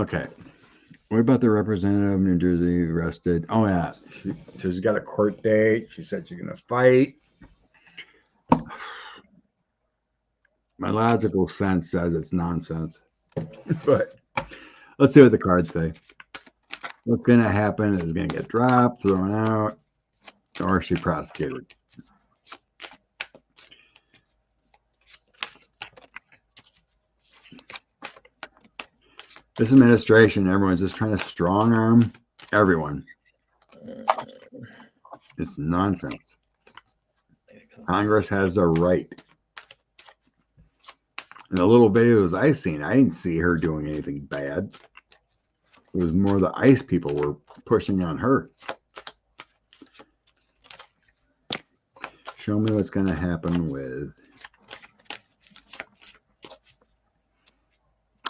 Okay. What about the representative of New Jersey arrested? Oh, yeah. She's got a court date. She said she's going to fight. My logical sense says it's nonsense. But let's see what the cards say. What's going to happen is going to get dropped, thrown out, or is she prosecuted? This administration, everyone's just trying to strong arm everyone. It's nonsense. Congress has a right. In the little videos I seen, I didn't see her doing anything bad. It was more the ICE people were pushing on her. Show me what's going to happen with.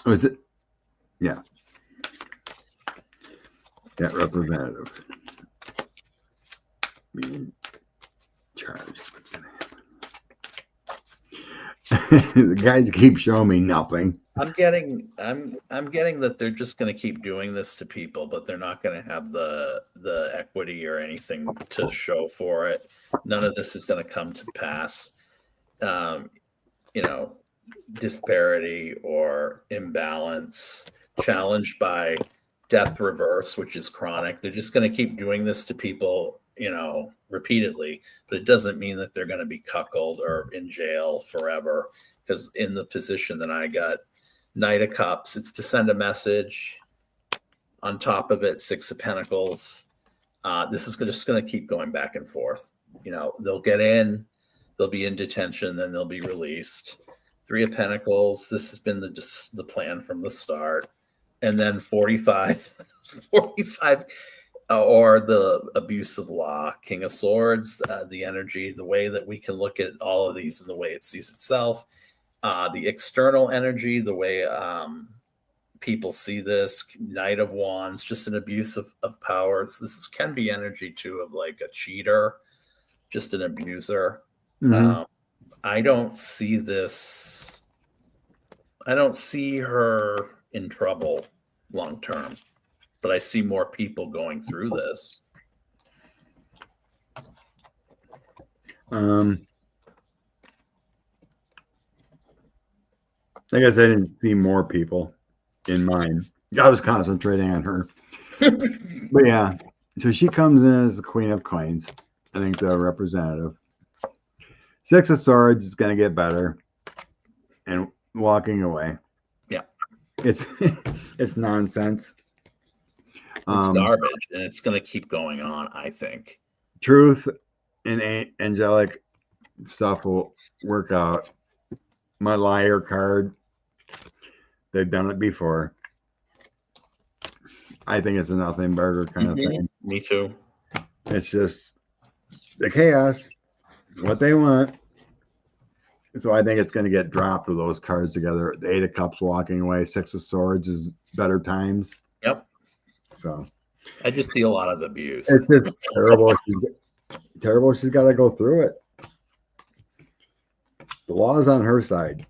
Was it? Yeah. That representative being charged. What's going to happen? The guys keep showing me nothing. I'm getting that they're just going to keep doing this to people, but they're not going to have the equity or anything to show for it. None of this is going to come to pass. Disparity or imbalance challenged by death reverse, which is chronic. They're just going to keep doing this to people, repeatedly, but it doesn't mean that they're going to be cuckolded or in jail forever. Because in the position that I got, Knight of Cups, it's to send a message. On top of it, Six of Pentacles. This is just going to keep going back and forth. They'll get in, they'll be in detention, then they'll be released. Three of Pentacles. This has been the plan from the start. And then 45, or the abuse of law. King of Swords, the energy, the way that we can look at all of these and the way it sees itself. The external energy, the way people see this. Knight of Wands, just an abuse of powers. This can be energy too of like a cheater, just an abuser. Mm-hmm. I don't see this. I don't see her in trouble long term, but I see more people going through this. I guess I didn't see more people in mine. I was concentrating on her. But yeah, so she comes in as the Queen of Coins. I think the representative. Six of Swords is going to get better. And walking away. Yeah. It's nonsense. It's garbage, and it's going to keep going on, I think. Truth and angelic stuff will work out. My liar card, they've done it before. I think it's a nothing burger kind of thing. Me too. It's just the chaos, what they want. So I think it's going to get dropped with those cards together. The Eight of Cups walking away. Six of Swords is better times. Yep. So I just see a lot of abuse. It's just terrible. Terrible. She's got to go through it. The law is on her side.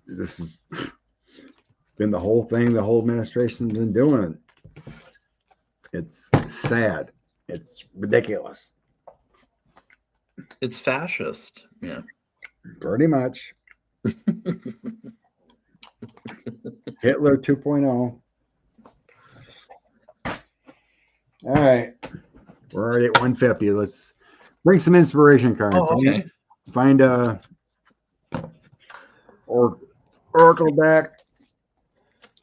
This has been the whole thing the whole administration's been doing. It's sad. It's ridiculous. It's fascist. Yeah. Pretty much. Hitler 2.0. All right. We're already at 150. Let's bring some inspiration cards. Oh, okay. Find a oracle deck.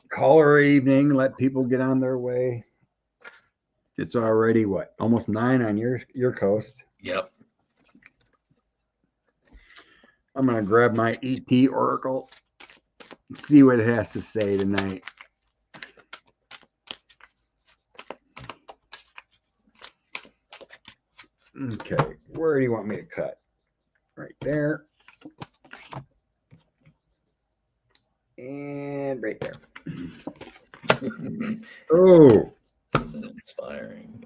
Call her evening. Let people get on their way. It's already what? Almost 9 on your coast. Yep. I'm going to grab my ET Oracle, see what it has to say tonight. Okay, where do you want me to cut? Right there. And right there. Oh. It's an inspiring.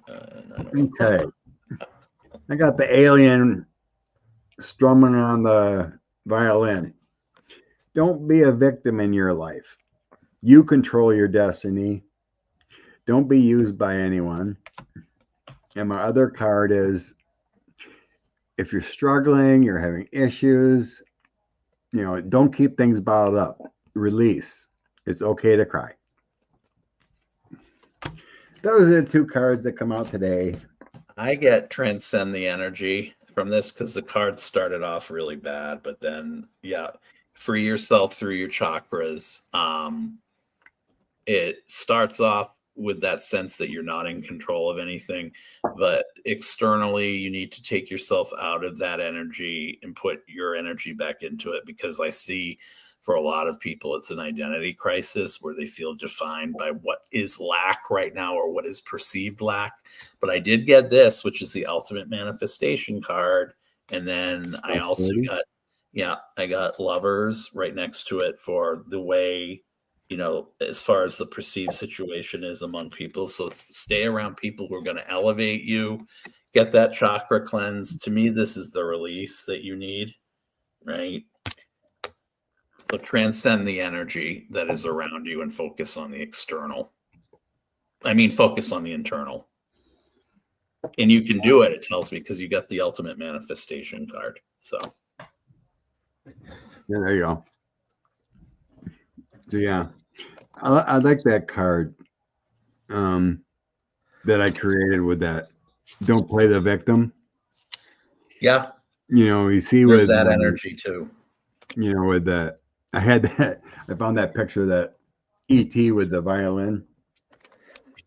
Okay. I got the alien strumming on the violin. Don't be a victim in your life. You control your destiny. Don't be used by anyone. And my other card is, if you're struggling, you're having issues, don't keep things bottled up. Release. It's okay to cry. Those are the 2 cards that come out today. I get transcend the energy from this because the cards started off really bad, but then free yourself through your chakras. It starts off with that sense that you're not in control of anything, but externally you need to take yourself out of that energy and put your energy back into it, because I see for a lot of people it's an identity crisis where they feel defined by what is lack right now or what is perceived lack. But I did get this, which is the ultimate manifestation card, and then I also got lovers right next to it for the way, as far as the perceived situation is among people. So stay around people who are going to elevate you, get that chakra cleanse. To me, this is the release that you need, right? So transcend the energy that is around you and focus on the external. Focus on the internal. And you can do it, it tells me, because you got the ultimate manifestation card. So there you go. So I like that card that I created with that. Don't play the victim. Yeah. You see there's with that energy too. With that, I found that picture of that E.T. with the violin.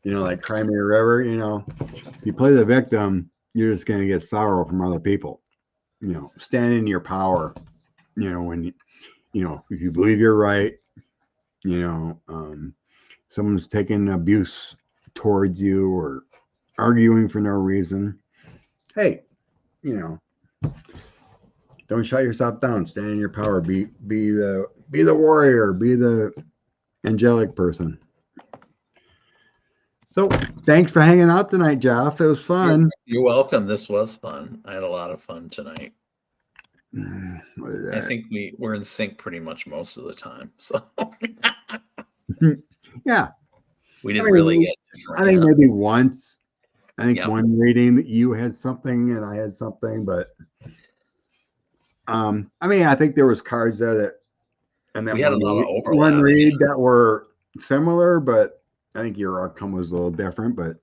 Like Cry Me a River. If you play the victim, you're just going to get sorrow from other people. Stand in your power. When if you believe you're right, someone's taking abuse towards you or arguing for no reason. Hey, don't shut yourself down. Stand in your power. Be the warrior. Be the angelic person. So thanks for hanging out tonight, Jeff. It was fun. You're welcome. This was fun. I had a lot of fun tonight. I think we're in sync pretty much most of the time. So yeah. We didn't really get different. I think maybe once. I think one reading that you had something and I had something, but I think there was cards there we had a lot of overlap. One read that were similar, but I think your outcome was a little different, but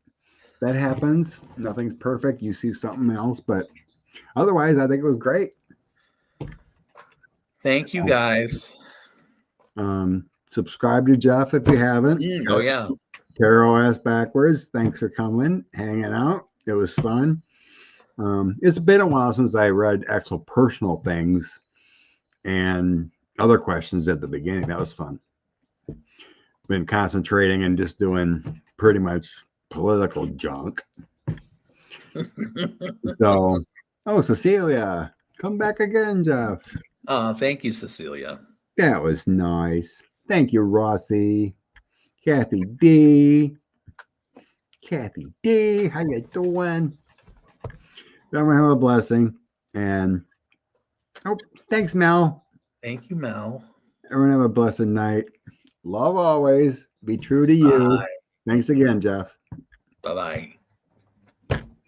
that happens. Nothing's perfect. You see something else, but otherwise I think it was great. Thank you guys. Subscribe to Jeff if you haven't. Oh yeah. Tarot Ass Backwards. Thanks for coming, hanging out. It was fun. It's been a while since I read actual personal things and other questions at the beginning. That was fun. Been concentrating and just doing pretty much political junk. So, Cecilia, come back again, Jeff. Thank you, Cecilia. That was nice. Thank you, Rossi. Kathy D. How you doing? Everyone have a blessing. And thanks, Mel. Thank you, Mel. Everyone have a blessed night. Love always. Be true to you. Bye. Thanks again, Jeff. Bye-bye.